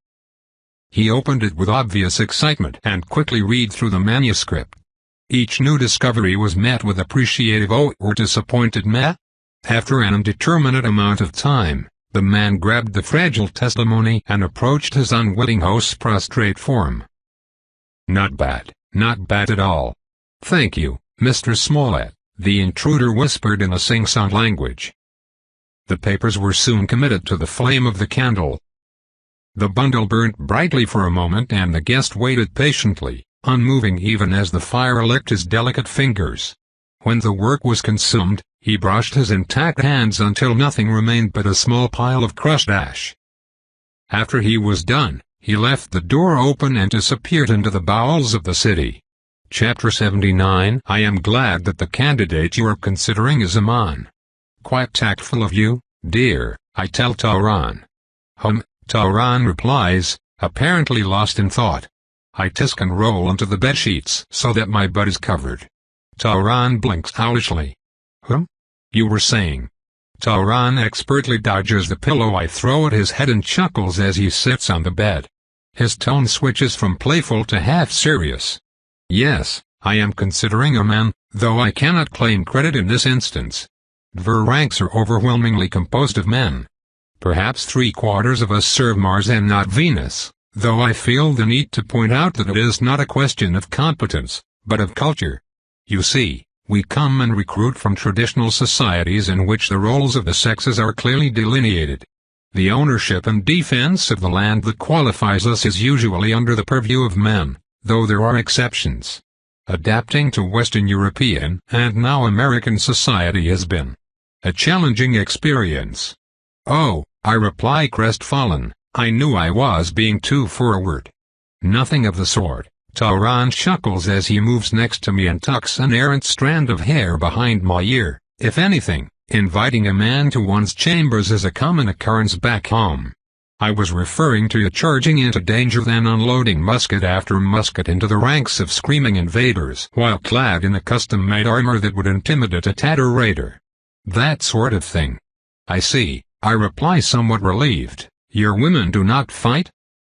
He opened it with obvious excitement and quickly read through the manuscript. Each new discovery was met with appreciative "oh" or disappointed "meh." After an indeterminate amount of time, the man grabbed the fragile testimony and approached his unwilling host's prostrate form. "Not bad, not bad at all. Thank you, Mr. Smollett," the intruder whispered in a sing-song language. The papers were soon committed to the flame of the candle. The bundle burnt brightly for a moment and the guest waited patiently, unmoving even as the fire licked his delicate fingers. When the work was consumed, he brushed his intact hands until nothing remained but a small pile of crushed ash. After he was done, he left the door open and disappeared into the bowels of the city. Chapter 79. I am glad that the candidate you are considering is a man. Quite tactful of you, dear, I tell Tauran. Tauran replies, apparently lost in thought. I tisk and roll into the bedsheets so that my butt is covered. Tauran blinks owlishly. You were saying. Tauran expertly dodges the pillow I throw at his head and chuckles as he sits on the bed. His tone switches from playful to half serious. Yes, I am considering a man, though I cannot claim credit in this instance. Dvor ranks are overwhelmingly composed of men. Perhaps 3/4 of us serve Mars and not Venus, though I feel the need to point out that it is not a question of competence, but of culture. You see, we come and recruit from traditional societies in which the roles of the sexes are clearly delineated. The ownership and defense of the land that qualifies us is usually under the purview of men, though there are exceptions. Adapting to Western European and now American society has been a challenging experience. Oh, I reply crestfallen, I knew I was being too forward. Nothing of the sort. Tauran chuckles as he moves next to me and tucks an errant strand of hair behind my ear. If anything, inviting a man to one's chambers is a common occurrence back home. I was referring to you charging into danger then unloading musket after musket into the ranks of screaming invaders while clad in a custom-made armor that would intimidate a Tatar raider. That sort of thing. I see, I reply somewhat relieved. Your women do not fight?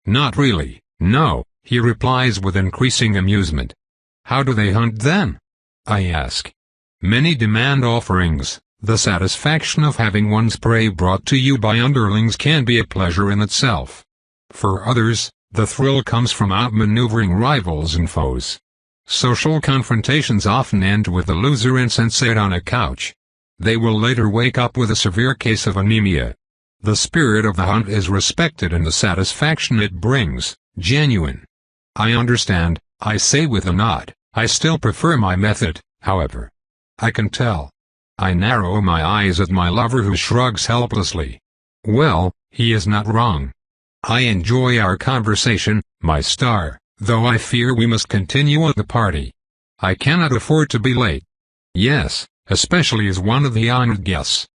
Not really, no. He replies with increasing amusement. How do they hunt then? I ask. Many demand offerings. The satisfaction of having one's prey brought to you by underlings can be a pleasure in itself. For others, the thrill comes from outmaneuvering rivals and foes. Social confrontations often end with the loser insensate on a couch. They will later wake up with a severe case of anemia. The spirit of the hunt is respected and the satisfaction it brings, genuine. I understand, I say with a nod. I still prefer my method, however. I can tell. I narrow my eyes at my lover who shrugs helplessly. Well, he is not wrong. I enjoy our conversation, my star, though I fear we must continue at the party. I cannot afford to be late. Yes, especially as one of the honored guests.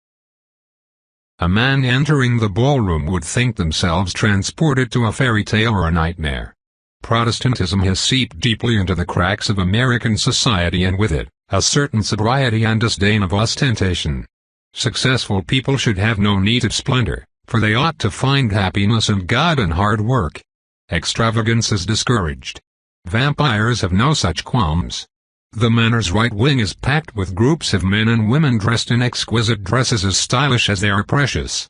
A man entering the ballroom would think themselves transported to a fairy tale or a nightmare. Protestantism has seeped deeply into the cracks of American society, and with it, a certain sobriety and disdain of ostentation. Successful people should have no need of splendor, for they ought to find happiness in God and hard work. Extravagance is discouraged. Vampires have no such qualms. The manor's right wing is packed with groups of men and women dressed in exquisite dresses as stylish as they are precious.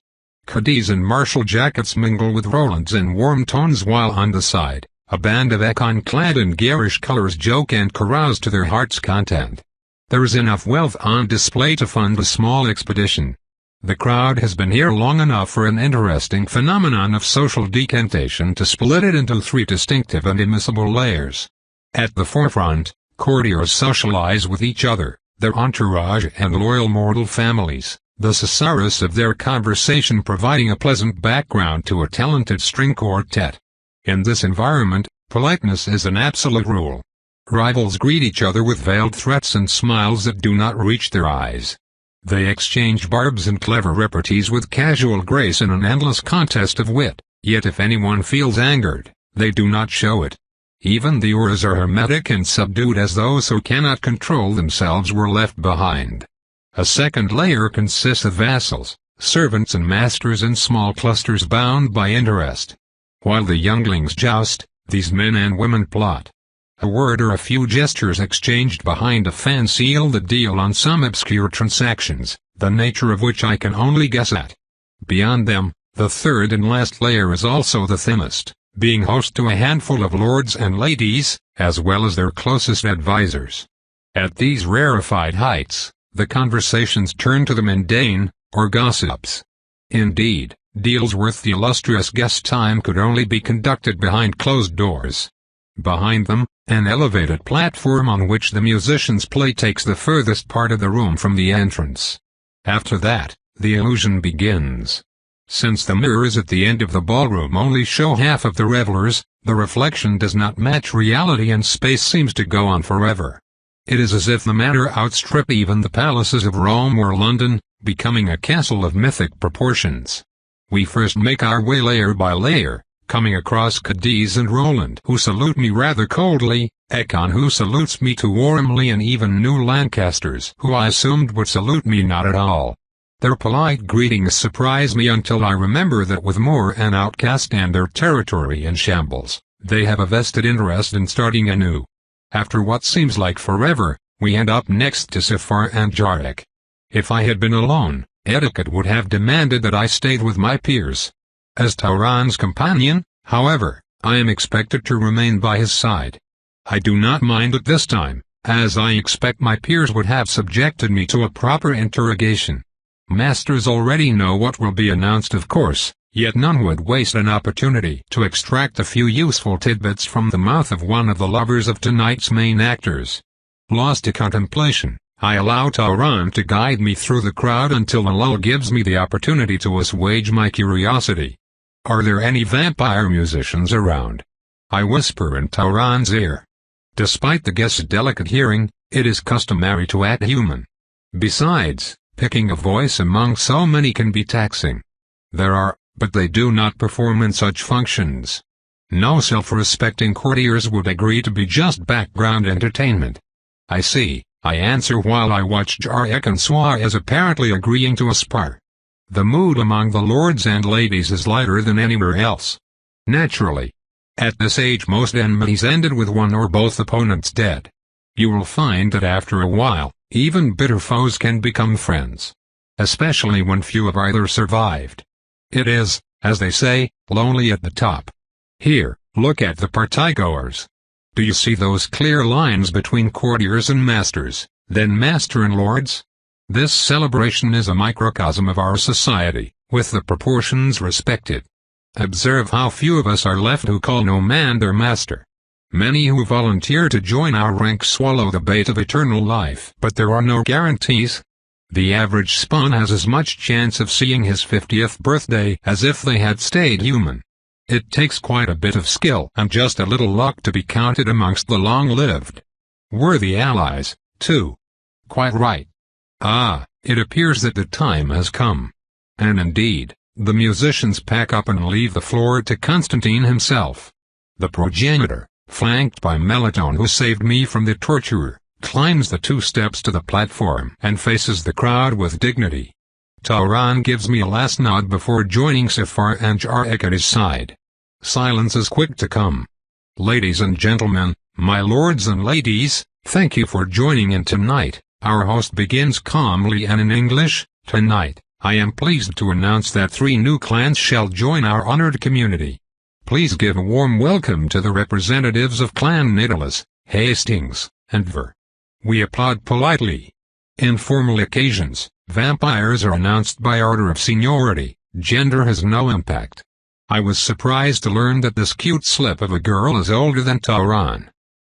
Caddies and martial jackets mingle with Rolands in warm tones, while on the side, a band of econ clad in garish colors joke and carouse to their heart's content. There is enough wealth on display to fund a small expedition. The crowd has been here long enough for an interesting phenomenon of social decantation to split it into three distinctive and immiscible layers. At the forefront, courtiers socialize with each other, their entourage and loyal mortal families, the susurrus of their conversation providing a pleasant background to a talented string quartet. In this environment, politeness is an absolute rule. Rivals greet each other with veiled threats and smiles that do not reach their eyes. They exchange barbs and clever repartees with casual grace in an endless contest of wit, yet if anyone feels angered, they do not show it. Even the auras are hermetic and subdued, as those who cannot control themselves were left behind. A second layer consists of vassals, servants and masters in small clusters bound by interest. While the younglings joust, these men and women plot. A word or a few gestures exchanged behind a fan seal the deal on some obscure transactions, the nature of which I can only guess at. Beyond them, the third and last layer is also the thinnest, being host to a handful of lords and ladies, as well as their closest advisers. At these rarefied heights, the conversations turn to the mundane, or gossips. Indeed, deals worth the illustrious guest time could only be conducted behind closed doors. Behind them, an elevated platform on which the musicians play takes the furthest part of the room from the entrance. After that, the illusion begins. Since the mirrors at the end of the ballroom only show half of the revelers, the reflection does not match reality and space seems to go on forever. It is as if the matter outstrip even the palaces of Rome or London, becoming a castle of mythic proportions. We first make our way layer by layer, coming across Cadiz and Roland, who salute me rather coldly, Econ, who salutes me too warmly, and even new Lancasters, who I assumed would salute me not at all. Their polite greetings surprise me until I remember that with Moore an outcast and their territory in shambles, they have a vested interest in starting anew. After what seems like forever, we end up next to Safar and Jarek. If I had been alone, etiquette would have demanded that I stayed with my peers. As Tauran's companion, however, I am expected to remain by his side. I do not mind it this time, as I expect my peers would have subjected me to a proper interrogation. Masters already know what will be announced, of course, yet none would waste an opportunity to extract a few useful tidbits from the mouth of one of the lovers of tonight's main actors. Lost to contemplation, I allow Tauran to guide me through the crowd until a lull gives me the opportunity to assuage my curiosity. Are there any vampire musicians around? I whisper in Tauran's ear. Despite the guest's delicate hearing, it is customary to act human. Besides, picking a voice among so many can be taxing. There are, but they do not perform in such functions. No self-respecting courtiers would agree to be just background entertainment. I see, I answer while I watch Jarek and Suarez apparently agreeing to a spar. The mood among the lords and ladies is lighter than anywhere else. Naturally. At this age most enmities ended with one or both opponents dead. You will find that after a while, even bitter foes can become friends. Especially when few have either survived. It is, as they say, lonely at the top. Here, look at the partygoers. Do you see those clear lines between courtiers and masters, then master and lords? This celebration is a microcosm of our society, with the proportions respected. Observe how few of us are left who call no man their master. Many who volunteer to join our ranks swallow the bait of eternal life, but there are no guarantees. The average spawn has as much chance of seeing his 50th birthday as if they had stayed human. It takes quite a bit of skill and just a little luck to be counted amongst the long-lived. Worthy allies, too. Quite right. Ah, it appears that the time has come. And indeed, the musicians pack up and leave the floor to Constantine himself. The progenitor, flanked by Melitone who saved me from the torturer, climbs the 2 steps to the platform and faces the crowd with dignity. Tauran gives me a last nod before joining Safar and Jarek at his side. Silence is quick to come. Ladies and gentlemen, my lords and ladies, thank you for joining in tonight. Our host begins calmly and in English. Tonight, I am pleased to announce that 3 new clans shall join our honored community. Please give a warm welcome to the representatives of Clan Nidalas, Hastings, and Ver. We applaud politely. In formal occasions, vampires are announced by order of seniority. Gender has no impact. I was surprised to learn that this cute slip of a girl is older than Tauran.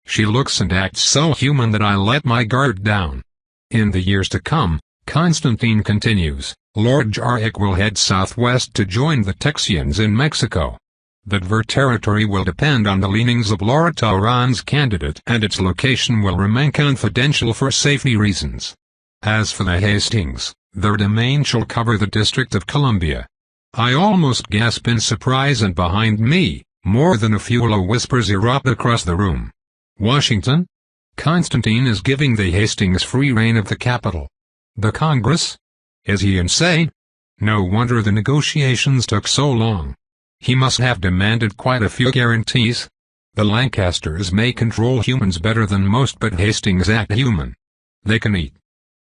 She looks and acts so human that I let my guard down. In the years to come, Constantine continues, Lord Jarek will head southwest to join the Texians in Mexico. The Dver territory will depend on the leanings of Lord Tauran's candidate and its location will remain confidential for safety reasons. As for the Hastings, their domain shall cover the District of Columbia. I almost gasp in surprise and behind me, more than a few low whispers erupt across the room. Washington? Constantine is giving the Hastings free rein of the capital. The Congress? Is he insane? No wonder the negotiations took so long. He must have demanded quite a few guarantees. The Lancasters may control humans better than most, but Hastings act human. They can eat.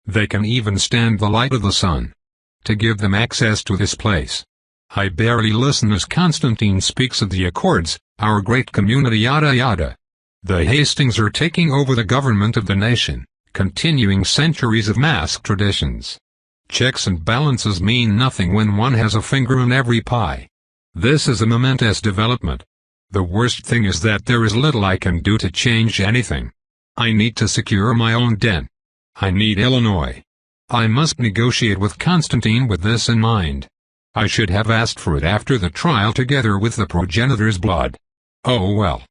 They can even stand the light of the sun. To give them access to this place. I barely listen as Constantine speaks of the Accords, our great community yada yada. The Hastings are taking over the government of the nation, continuing centuries of mask traditions. Checks and balances mean nothing when one has a finger in every pie. This is a momentous development. The worst thing is that there is little I can do to change anything. I need to secure my own den. I need Illinois. I must negotiate with Constantine with this in mind. I should have asked for it after the trial together with the progenitor's blood. Oh well.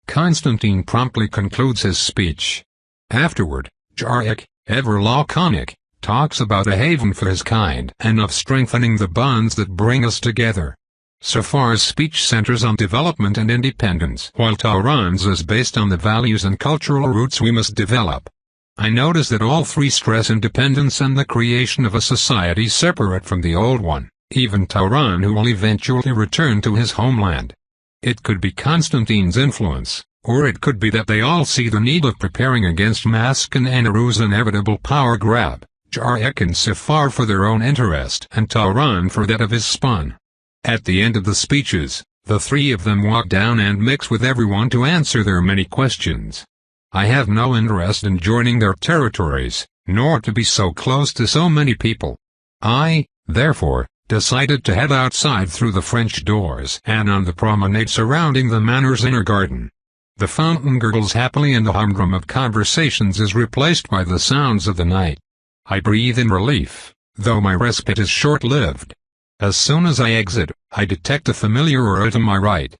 Constantine promptly concludes his speech. Afterward, Jarek, ever laconic, talks about a haven for his kind and of strengthening the bonds that bring us together. Safar's speech centers on development and independence, while Tauran's is based on the values and cultural roots we must develop. I notice that all 3 stress independence and the creation of a society separate from the old one. Even Tauran who will eventually return to his homeland. It could be Constantine's influence, or it could be that they all see the need of preparing against Mask and Anaru's inevitable power grab, Jarek and Safar for their own interest and Tauran for that of his spawn. At the end of the speeches, the 3 of them walk down and mix with everyone to answer their many questions. I have no interest in joining their territories, nor to be so close to so many people. I, therefore, decided to head outside through the French doors and on the promenade surrounding the manor's inner garden. The fountain gurgles happily and the humdrum of conversations is replaced by the sounds of the night. I breathe in relief, though my respite is short-lived. As soon as I exit, I detect a familiar aura to my right.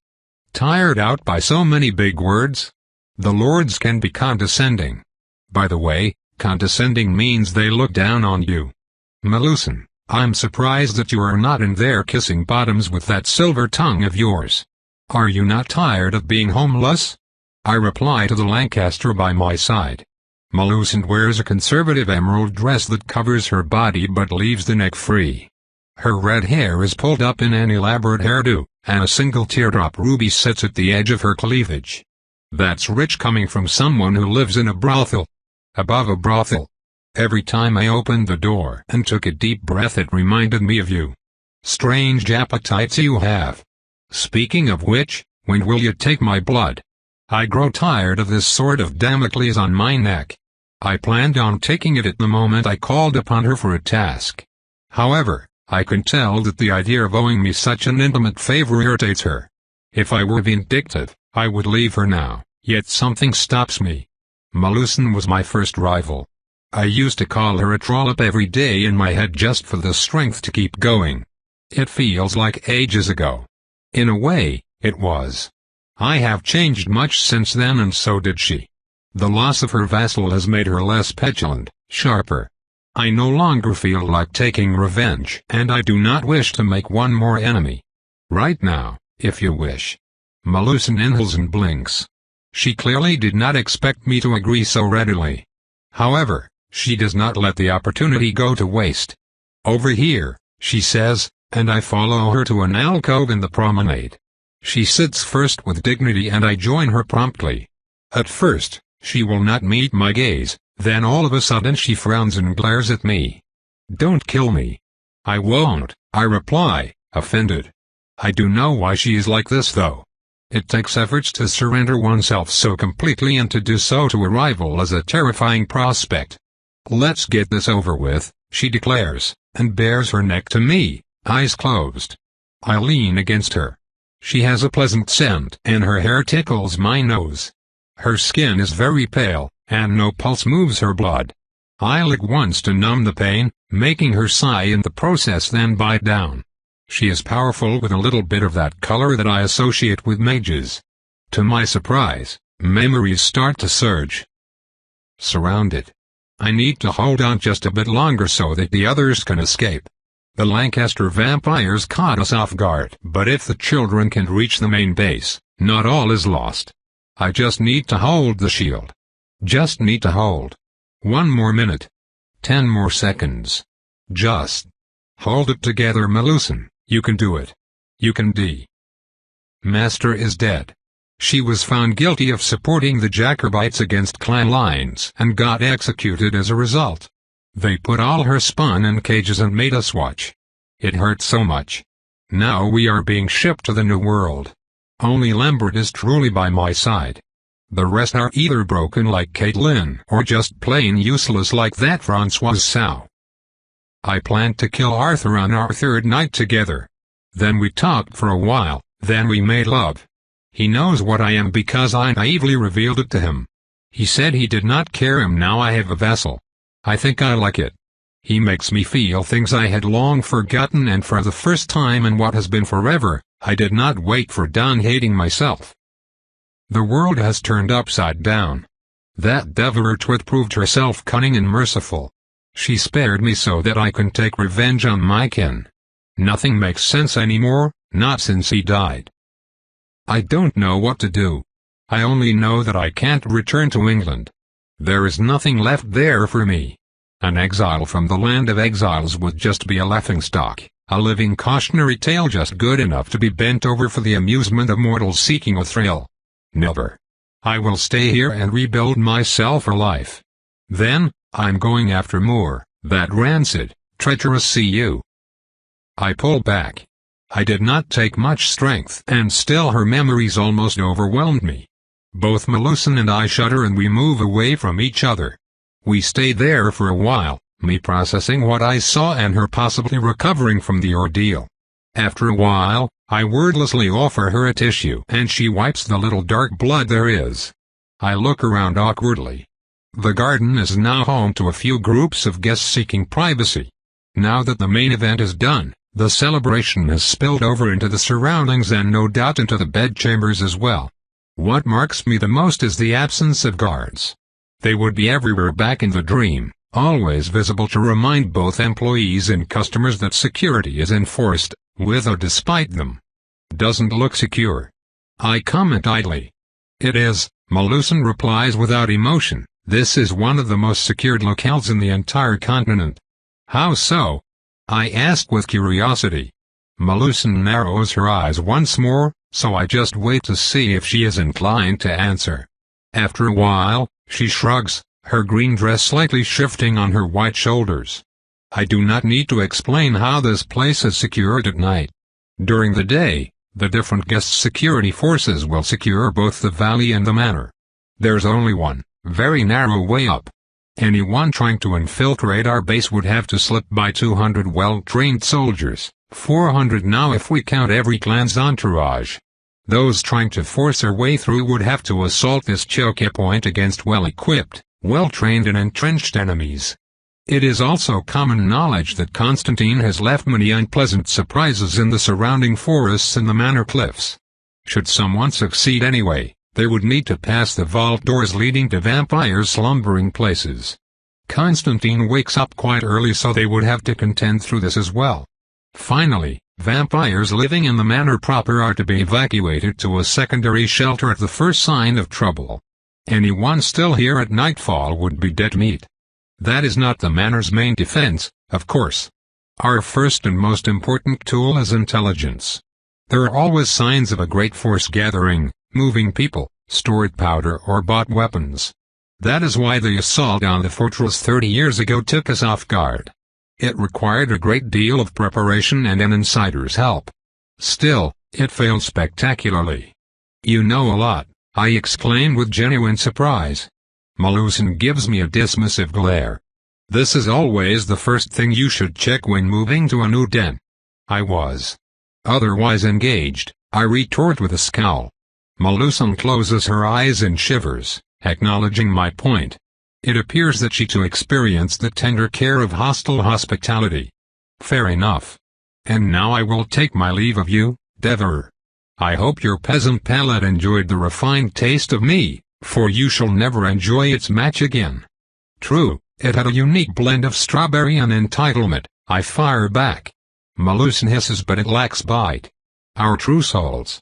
Tired out by so many big words? The lords can be condescending. By the way, condescending means they look down on you. Melusan, I'm surprised that you are not in there kissing bottoms with that silver tongue of yours. Are you not tired of being homeless? I reply to the Lancaster by my side. Melusan wears a conservative emerald dress that covers her body but leaves the neck free. Her red hair is pulled up in an elaborate hairdo, and a single teardrop ruby sits at the edge of her cleavage. That's rich coming from someone who lives in a brothel. Above a brothel. Every time I opened the door and took a deep breath it reminded me of you. Strange appetites you have. Speaking of which, when will you take my blood? I grow tired of this sword of Damocles on my neck. I planned on taking it at the moment I called upon her for a task. However, I can tell that the idea of owing me such an intimate favor irritates her. If I were vindictive, I would leave her now, yet something stops me. Melusan was my first rival. I used to call her a trollop every day in my head just for the strength to keep going. It feels like ages ago. In a way, it was. I have changed much since then and so did she. The loss of her vassal has made her less petulant, sharper. I no longer feel like taking revenge, and I do not wish to make one more enemy. Right now, if you wish. Melusan inhales and blinks. She clearly did not expect me to agree so readily. However, she does not let the opportunity go to waste. Over here, she says, and I follow her to an alcove in the promenade. She sits first with dignity and I join her promptly. At first, she will not meet my gaze, then all of a sudden she frowns and glares at me. Don't kill me. I won't, I reply, offended. I do know why she is like this though. It takes efforts to surrender oneself so completely, and to do so to a rival is a terrifying prospect. Let's get this over with, she declares, and bares her neck to me, eyes closed. I lean against her. She has a pleasant scent and her hair tickles my nose. Her skin is very pale, and no pulse moves her blood. I lick once to numb the pain, making her sigh in the process, then bite down. She is powerful with a little bit of that color that I associate with mages. To my surprise, memories start to surge. Surrounded. I need to hold on just a bit longer so that the others can escape. The Lancaster vampires caught us off guard, but if the children can reach the main base, not all is lost. I just need to hold the shield. Just need to hold. 1 more minute. 10 more seconds. Just hold it together, Melusan. You can do it. You can D. Master is dead. She was found guilty of supporting the Jacobites against clan lines and got executed as a result. They put all her spawn in cages and made us watch. It hurt so much. Now we are being shipped to the New World. Only Lambert is truly by my side. The rest are either broken like Caitlin or just plain useless like that Francois Sow. I planned to kill Arthur on our 3rd night together. Then we talked for a while, then we made love. He knows what I am because I naively revealed it to him. He said he did not care, and now I have a vessel. I think I like it. He makes me feel things I had long forgotten, and for the first time in what has been forever, I did not wait for done hating myself. The world has turned upside down. That Devour Twit proved herself cunning and merciful. She spared me so that I can take revenge on my kin. Nothing makes sense anymore, not since he died. I don't know what to do. I only know that I can't return to England. There is nothing left there for me. An exile from the land of exiles would just be a laughingstock, a living cautionary tale just good enough to be bent over for the amusement of mortals seeking a thrill. Never. I will stay here and rebuild myself for life. Then, I'm going after more, that rancid, treacherous CU. I pull back. I did not take much strength, and still her memories almost overwhelmed me. Both Melusan and I shudder and we move away from each other. We stay there for a while, me processing what I saw and her possibly recovering from the ordeal. After a while, I wordlessly offer her a tissue and she wipes the little dark blood there is. I look around awkwardly. The garden is now home to a few groups of guests seeking privacy. Now that the main event is done, the celebration has spilled over into the surroundings and no doubt into the bedchambers as well. What marks me the most is the absence of guards. They would be everywhere back in the dream, always visible to remind both employees and customers that security is enforced, with or despite them. Doesn't look secure. I comment idly. It is, Melusan replies without emotion. This is one of the most secured locales in the entire continent. How so? I ask with curiosity. Melusan narrows her eyes once more, so I just wait to see if she is inclined to answer. After a while, she shrugs, her green dress slightly shifting on her white shoulders. I do not need to explain how this place is secured at night. During the day, the different guest security forces will secure both the valley and the manor. There's only one very narrow way up. Anyone trying to infiltrate our base would have to slip by 200 well-trained soldiers, 400 now if we count every clan's entourage. Those trying to force their way through would have to assault this choke point against well-equipped, well-trained and entrenched enemies. It is also common knowledge that Constantine has left many unpleasant surprises in the surrounding forests and the manor cliffs. Should someone succeed anyway, they would need to pass the vault doors leading to vampires' slumbering places. Constantine wakes up quite early, so they would have to contend through this as well. Finally, vampires living in the manor proper are to be evacuated to a secondary shelter at the first sign of trouble. Anyone still here at nightfall would be dead meat. That is not the manor's main defense, of course. Our first and most important tool is intelligence. There are always signs of a great force gathering, moving people, stored powder or bought weapons. That is why the assault on the fortress 30 years ago took us off guard. It required a great deal of preparation and an insider's help. Still, it failed spectacularly. "You know a lot," I exclaimed with genuine surprise. Melusin gives me a dismissive glare. "This is always the first thing you should check when moving to a new den." I was otherwise engaged, I retort with a scowl. Melusin closes her eyes and shivers, acknowledging my point. It appears that she too experienced the tender care of hostile hospitality. Fair enough. And now I will take my leave of you, Devourer. I hope your peasant palate enjoyed the refined taste of me, for you shall never enjoy its match again. True, it had a unique blend of strawberry and entitlement, I fire back. Melusin hisses, but it lacks bite. Our true souls.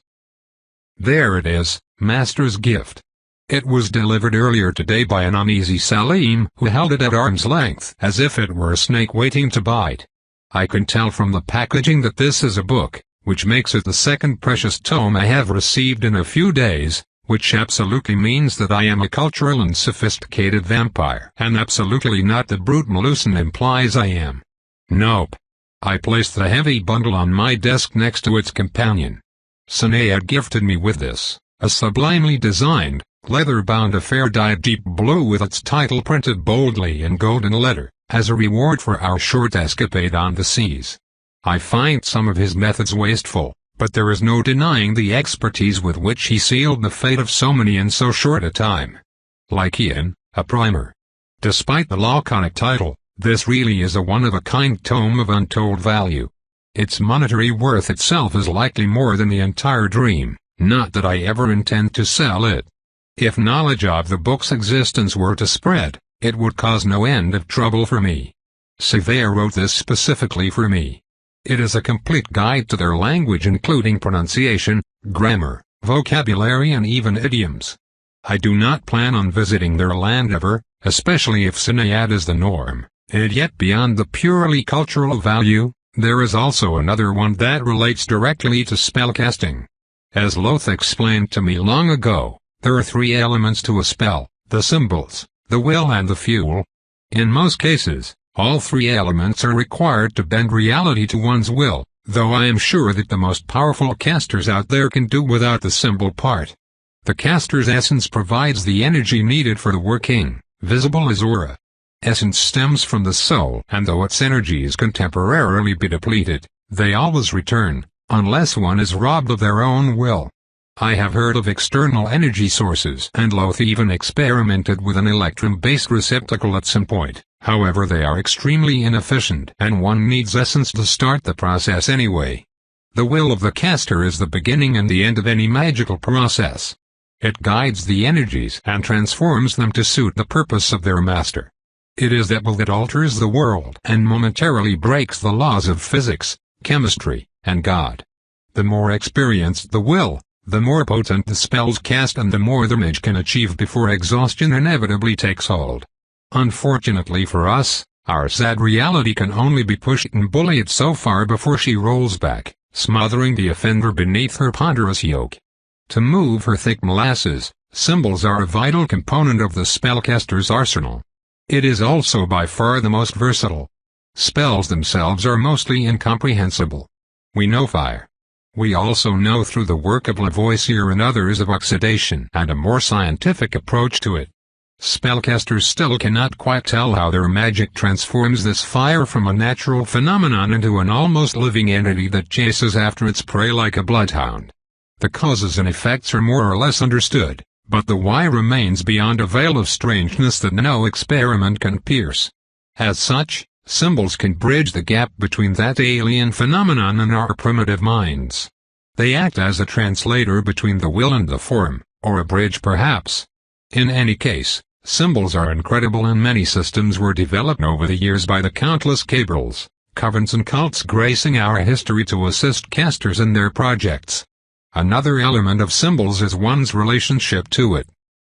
There it is, Master's gift. It was delivered earlier today by an uneasy Salim who held it at arm's length as if it were a snake waiting to bite. I can tell from the packaging that this is a book, which makes it the second precious tome I have received in a few days, which absolutely means that I am a cultural and sophisticated vampire, and absolutely not the brute Melusin implies I am. Nope. I placed the heavy bundle on my desk next to its companion. Sinead had gifted me with this, a sublimely designed, leather-bound affair dyed deep blue with its title printed boldly in golden letter, as a reward for our short escapade on the seas. I find some of his methods wasteful, but there is no denying the expertise with which he sealed the fate of so many in so short a time. Like Ian, a primer. Despite the laconic title, this really is a one-of-a-kind tome of untold value. Its monetary worth itself is likely more than the entire dream, not that I ever intend to sell it. If knowledge of the book's existence were to spread, it would cause no end of trouble for me. Surveyor wrote this specifically for me. It is a complete guide to their language, including pronunciation, grammar, vocabulary and even idioms. I do not plan on visiting their land ever, especially if Sinead is the norm, and yet beyond the purely cultural value, there is also another one that relates directly to spellcasting. As Loth explained to me long ago, there are three elements to a spell: the symbols, the will and the fuel. In most cases, all three elements are required to bend reality to one's will, though I am sure that the most powerful casters out there can do without the symbol part. The caster's essence provides the energy needed for the working, visible as aura. Essence stems from the soul, and though its energies can temporarily be depleted, they always return, unless one is robbed of their own will. I have heard of external energy sources, and Loth even experimented with an electrum-based receptacle at some point. However, they are extremely inefficient, and one needs essence to start the process anyway. The will of the caster is the beginning and the end of any magical process. It guides the energies and transforms them to suit the purpose of their master. It is that will that alters the world and momentarily breaks the laws of physics, chemistry, and God. The more experienced the will, the more potent the spells cast and the more the mage can achieve before exhaustion inevitably takes hold. Unfortunately for us, our sad reality can only be pushed and bullied so far before she rolls back, smothering the offender beneath her ponderous yoke. To move her thick molasses, symbols are a vital component of the spellcaster's arsenal. It is also by far the most versatile. Spells themselves are mostly incomprehensible. We know fire. We also know through the work of Lavoisier and others of oxidation and a more scientific approach to it. Spellcasters still cannot quite tell how their magic transforms this fire from a natural phenomenon into an almost living entity that chases after its prey like a bloodhound. The causes and effects are more or less understood, but the why remains beyond a veil of strangeness that no experiment can pierce. As such, symbols can bridge the gap between that alien phenomenon and our primitive minds. They act as a translator between the will and the form, or a bridge perhaps. In any case, Symbols are incredible, and many systems were developed over the years by the countless cabals, covens and cults gracing our history to assist casters in their projects. Another element of symbols is one's relationship to it.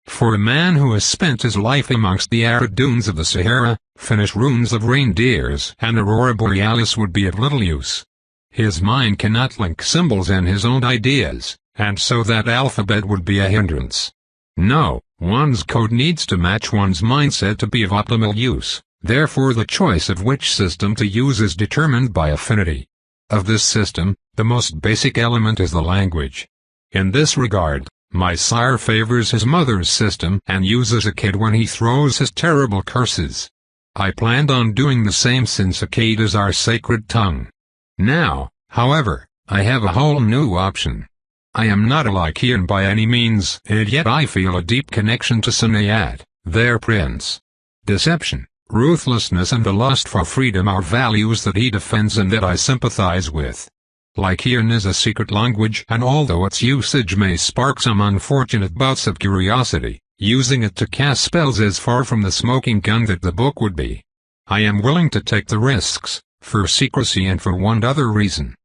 For a man who has spent his life amongst the arid dunes of the Sahara, finished runes of reindeers and aurora borealis would be of little use. His mind cannot link symbols in his own ideas, and so that alphabet would be a hindrance. No, one's code needs to match one's mindset to be of optimal use, therefore the choice of which system to use is determined by affinity. Of this system, the most basic element is the language. In this regard, my sire favors his mother's system and uses Akkad when he throws his terrible curses. I planned on doing the same since Akkad is our sacred tongue. Now, however, I have a whole new option. I am not a Lycian by any means, and yet I feel a deep connection to Sanayat, their prince. Deception, ruthlessness and the lust for freedom are values that he defends and that I sympathize with. Lycian is a secret language, and although its usage may spark some unfortunate bouts of curiosity, using it to cast spells is far from the smoking gun that the book would be. I am willing to take the risks, for secrecy and for one other reason.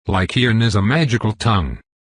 Lycian is a magical tongue.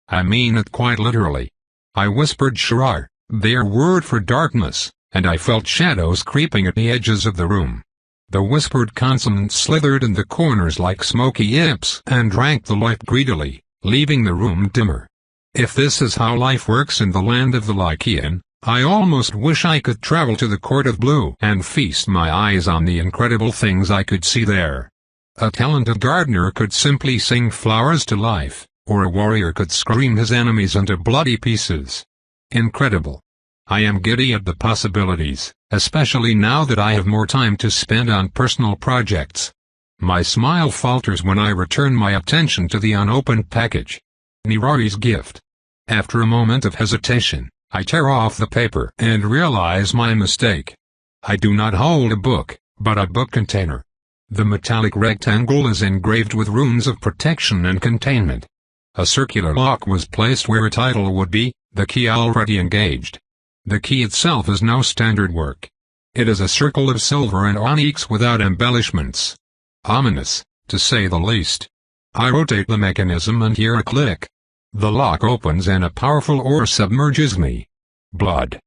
I mean it quite literally. I whispered Shirar, their word for darkness, and I felt shadows creeping at the edges of the room. The whispered consonants slithered in the corners like smoky imps and drank the light greedily, leaving the room dimmer. If this is how life works in the land of the Lycian, I almost wish I could travel to the Court of Blue and feast my eyes on the incredible things I could see there. A talented gardener could simply sing flowers to life, or a warrior could scream his enemies into bloody pieces. Incredible. I am giddy at the possibilities, especially now that I have more time to spend on personal projects. My smile falters when I return my attention to the unopened package. Nirari's gift. After a moment of hesitation, I tear off the paper and realize my mistake. I do not hold a book, but a book container. The metallic rectangle is engraved with runes of protection and containment. A circular lock was placed where a title would be, the key already engaged. The key itself is no standard work. It is a circle of silver and onyx without embellishments. Ominous, to say the least. I rotate the mechanism and hear a click. The lock opens and a powerful aura submerges me. Blood.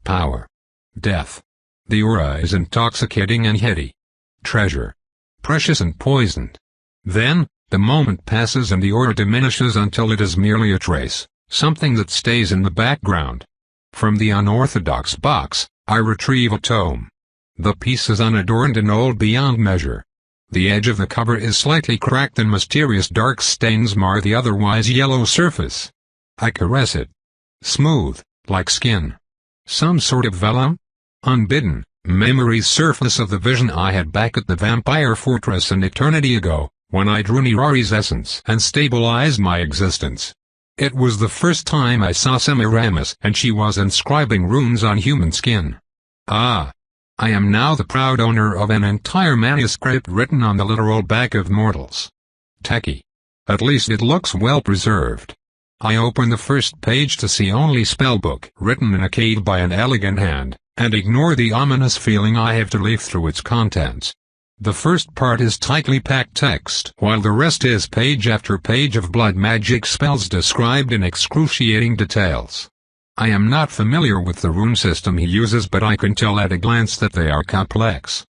Power. Death. The aura is intoxicating and heady. Treasure. Precious and poisoned. Then, the moment passes and the aura diminishes until it is merely a trace, something that stays in the background. From the unorthodox box, I retrieve a tome. The piece is unadorned and old beyond measure. The edge of the cover is slightly cracked and mysterious dark stains mar the otherwise yellow surface. I caress it. Smooth, like skin. Some sort of vellum? Unbidden, memories surface of the vision I had back at the vampire fortress an eternity ago, when I drew Nirari's essence and stabilized my existence. It was the first time I saw Semiramis and she was inscribing runes on human skin. Ah! I am now the proud owner of an entire manuscript written on the literal back of mortals. Techie. At least it looks well preserved. I open the first page to see only spellbook written in Akkad by an elegant hand, and ignore the ominous feeling I have to leaf through its contents. The first part is tightly packed text, while the rest is page after page of blood magic spells described in excruciating details. I am not familiar with the rune system he uses, but I can tell at a glance that they are complex.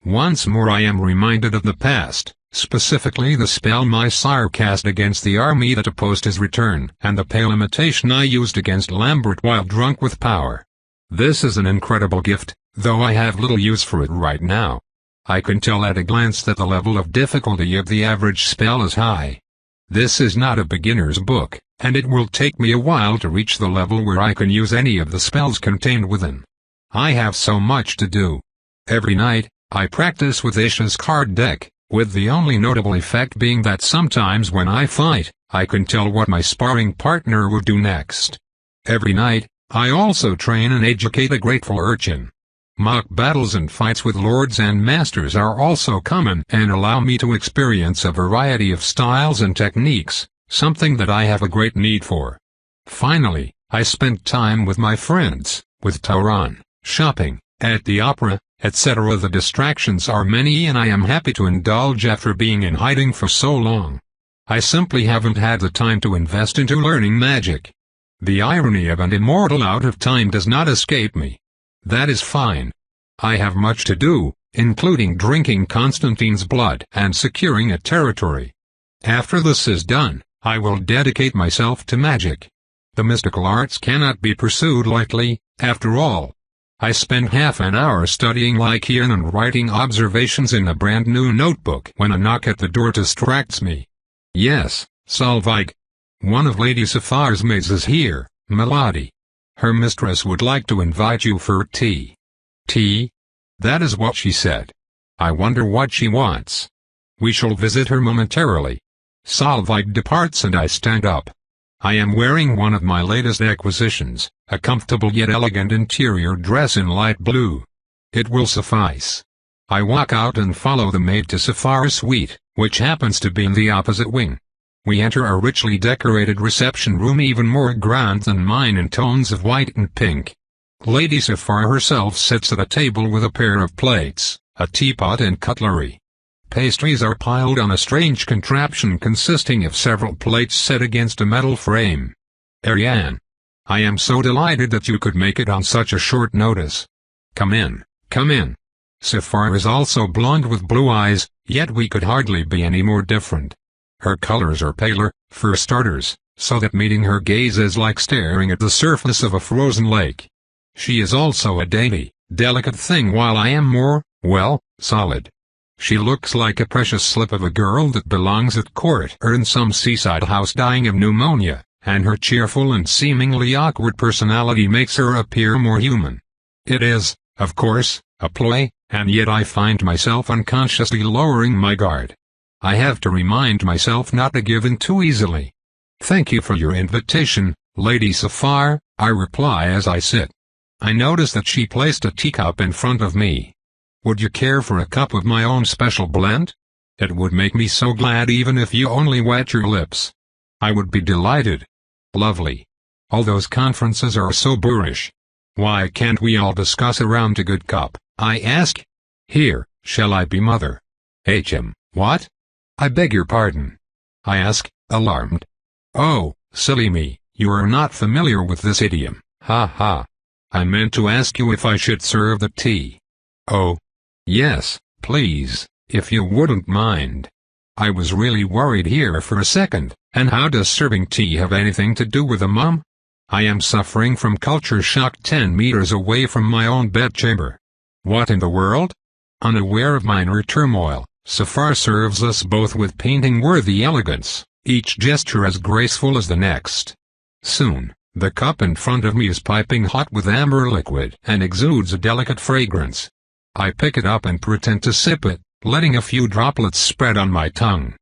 Once more I am reminded of the past, specifically the spell my sire cast against the army that opposed his return, and the pale imitation I used against Lambert while drunk with power. This is an incredible gift, though I have little use for it right now. I can tell at a glance that the level of difficulty of the average spell is high. This is not a beginner's book, and it will take me a while to reach the level where I can use any of the spells contained within. I have so much to do. Every night, I practice with Isha's card deck, with the only notable effect being that sometimes when I fight, I can tell what my sparring partner would do next. Every night, I also train and educate a grateful urchin. Mock battles and fights with lords and masters are also common and allow me to experience a variety of styles and techniques, something that I have a great need for. Finally, I spent time with my friends, with Tauron, shopping, at the opera, etc. The distractions are many and I am happy to indulge after being in hiding for so long. I simply haven't had the time to invest into learning magic. The irony of an immortal out of time does not escape me. That is fine. I have much to do, including drinking Constantine's blood and securing a territory. After this is done, I will dedicate myself to magic. The mystical arts cannot be pursued lightly, after all. I spend half an hour studying Lycian and writing observations in a brand new notebook when a knock at the door distracts me. Yes, Solveig. One of Lady Sapphire's maids is here, milady. Her mistress would like to invite you for tea. Tea? That is what she said. I wonder what she wants. We shall visit her momentarily. Solveig departs and I stand up. I am wearing one of my latest acquisitions, a comfortable yet elegant interior dress in light blue. It will suffice. I walk out and follow the maid to Sapphire's suite, which happens to be in the opposite wing. We enter a richly decorated reception room even more grand than mine in tones of white and pink. Lady Sapphire herself sits at a table with a pair of plates, a teapot and cutlery. Pastries are piled on a strange contraption consisting of several plates set against a metal frame. Ariane. I am so delighted that you could make it on such a short notice. Come in, come in. Sapphire is also blonde with blue eyes, yet we could hardly be any more different. Her colors are paler, for starters, so that meeting her gaze is like staring at the surface of a frozen lake. She is also a dainty, delicate thing while I am more, well, solid. She looks like a precious slip of a girl that belongs at court or in some seaside house dying of pneumonia, and her cheerful and seemingly awkward personality makes her appear more human. It is, of course, a ploy, and yet I find myself unconsciously lowering my guard. I have to remind myself not to give in too easily. Thank you for your invitation, Lady Sapphire, I reply as I sit. I notice that she placed a teacup in front of me. Would you care for a cup of my own special blend? It would make me so glad even if you only wet your lips. I would be delighted. Lovely. All those conferences are so boorish. Why can't we all discuss around a good cup, I ask? Here, shall I be mother? What? I beg your pardon. I ask, alarmed. Oh, silly me, you are not familiar with this idiom, ha ha. I meant to ask you if I should serve the tea. Oh. Yes, please, if you wouldn't mind. I was really worried here for a second, and how does serving tea have anything to do with a mum? I am suffering from culture shock 10 meters away from my own bedchamber. What in the world? Unaware of minor turmoil, Sapphire serves us both with painting-worthy elegance, each gesture as graceful as the next. Soon, the cup in front of me is piping hot with amber liquid and exudes a delicate fragrance. I pick it up and pretend to sip it, letting a few droplets spread on my tongue.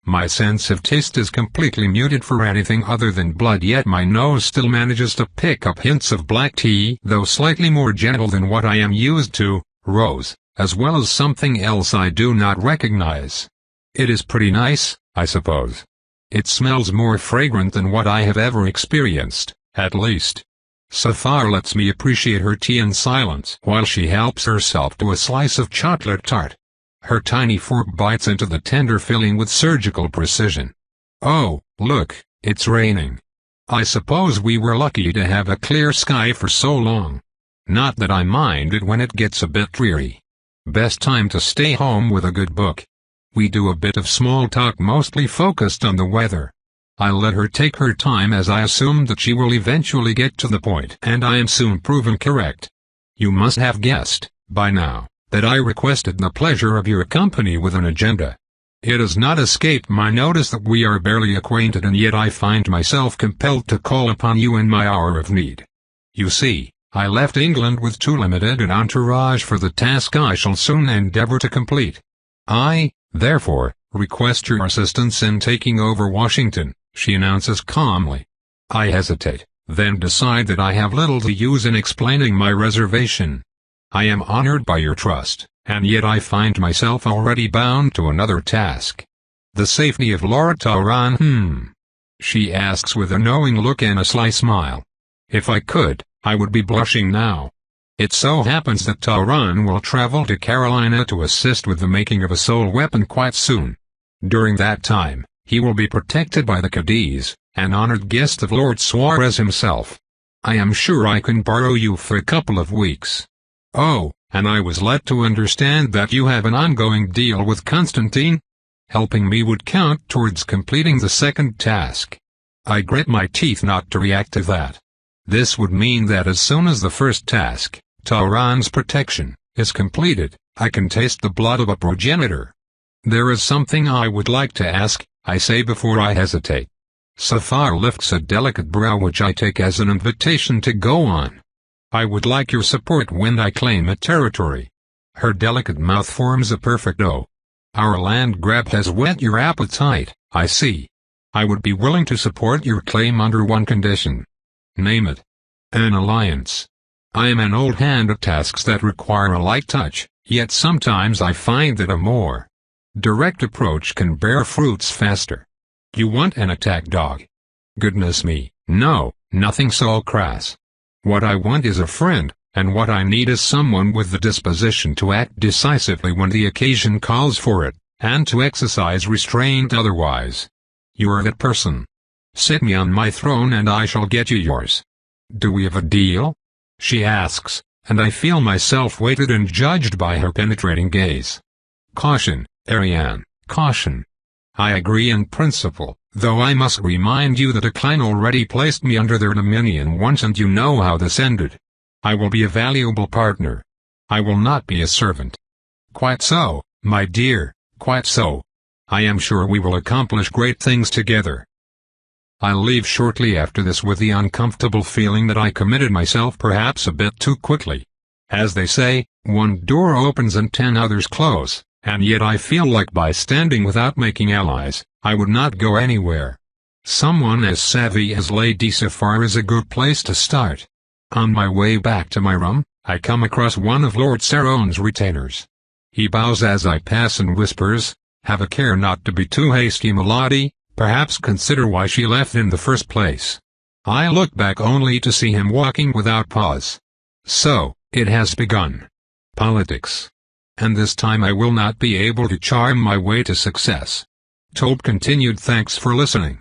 My sense of taste is completely muted for anything other than blood, yet my nose still manages to pick up hints of black tea, though slightly more gentle than what I am used to, rose, as well as something else I do not recognize. It is pretty nice, I suppose. It smells more fragrant than what I have ever experienced, at least. Sapphire lets me appreciate her tea in silence while she helps herself to a slice of chocolate tart. Her tiny fork bites into the tender filling with surgical precision. Oh, look, it's raining. I suppose we were lucky to have a clear sky for so long. Not that I mind it when it gets a bit dreary. Best time to stay home with a good book. We do a bit of small talk mostly focused on the weather. I let her take her time as I assume that she will eventually get to the point, and I am soon proven correct. You must have guessed, by now, that I requested the pleasure of your company with an agenda. It has not escaped my notice that we are barely acquainted, and yet I find myself compelled to call upon you in my hour of need. You see, I left England with too limited an entourage for the task I shall soon endeavor to complete. I, therefore, request your assistance in taking over Washington, she announces calmly. I hesitate, then decide that I have little to use in explaining my reservation. I am honored by your trust, and yet I find myself already bound to another task. The safety of Lord Tauran, she asks with a knowing look and a sly smile. If I could, I would be blushing now. It so happens that Tauron will travel to Carolina to assist with the making of a soul weapon quite soon. During that time, he will be protected by the Cadiz, an honored guest of Lord Suarez himself. I am sure I can borrow you for a couple of weeks. Oh, and I was led to understand that you have an ongoing deal with Constantine? Helping me would count towards completing the second task. I grit my teeth not to react to that. This would mean that as soon as the first task, Tauron's protection, is completed, I can taste the blood of a progenitor. There is something I would like to ask, I say before I hesitate. Safar lifts a delicate brow which I take as an invitation to go on. I would like your support when I claim a territory. Her delicate mouth forms a perfect O. Our land grab has whet your appetite, I see. I would be willing to support your claim under one condition. Name it. An alliance. I am an old hand at tasks that require a light touch, yet sometimes I find that a more direct approach can bear fruits faster. You want an attack dog? Goodness me, no, nothing so crass. What I want is a friend, and what I need is someone with the disposition to act decisively when the occasion calls for it, and to exercise restraint otherwise. You are that person. Sit me on my throne and I shall get you yours. Do we have a deal? She asks, and I feel myself weighted and judged by her penetrating gaze. Caution, Ariane, caution. I agree in principle, though I must remind you that a clan already placed me under their dominion once and you know how this ended. I will be a valuable partner. I will not be a servant. Quite so, my dear, quite so. I am sure we will accomplish great things together. I'll leave shortly after this with the uncomfortable feeling that I committed myself perhaps a bit too quickly. As they say, one door opens and 10 others close. And yet I feel like by standing without making allies, I would not go anywhere. Someone as savvy as Lady Safar is a good place to start. On my way back to my room, I come across one of Lord Saron's retainers. He bows as I pass and whispers, "Have a care not to be too hasty, milady, perhaps consider why she left in the first place." I look back only to see him walking without pause. So, it has begun. Politics. And this time I will not be able to charm my way to success. Tobe continued. Thanks for listening.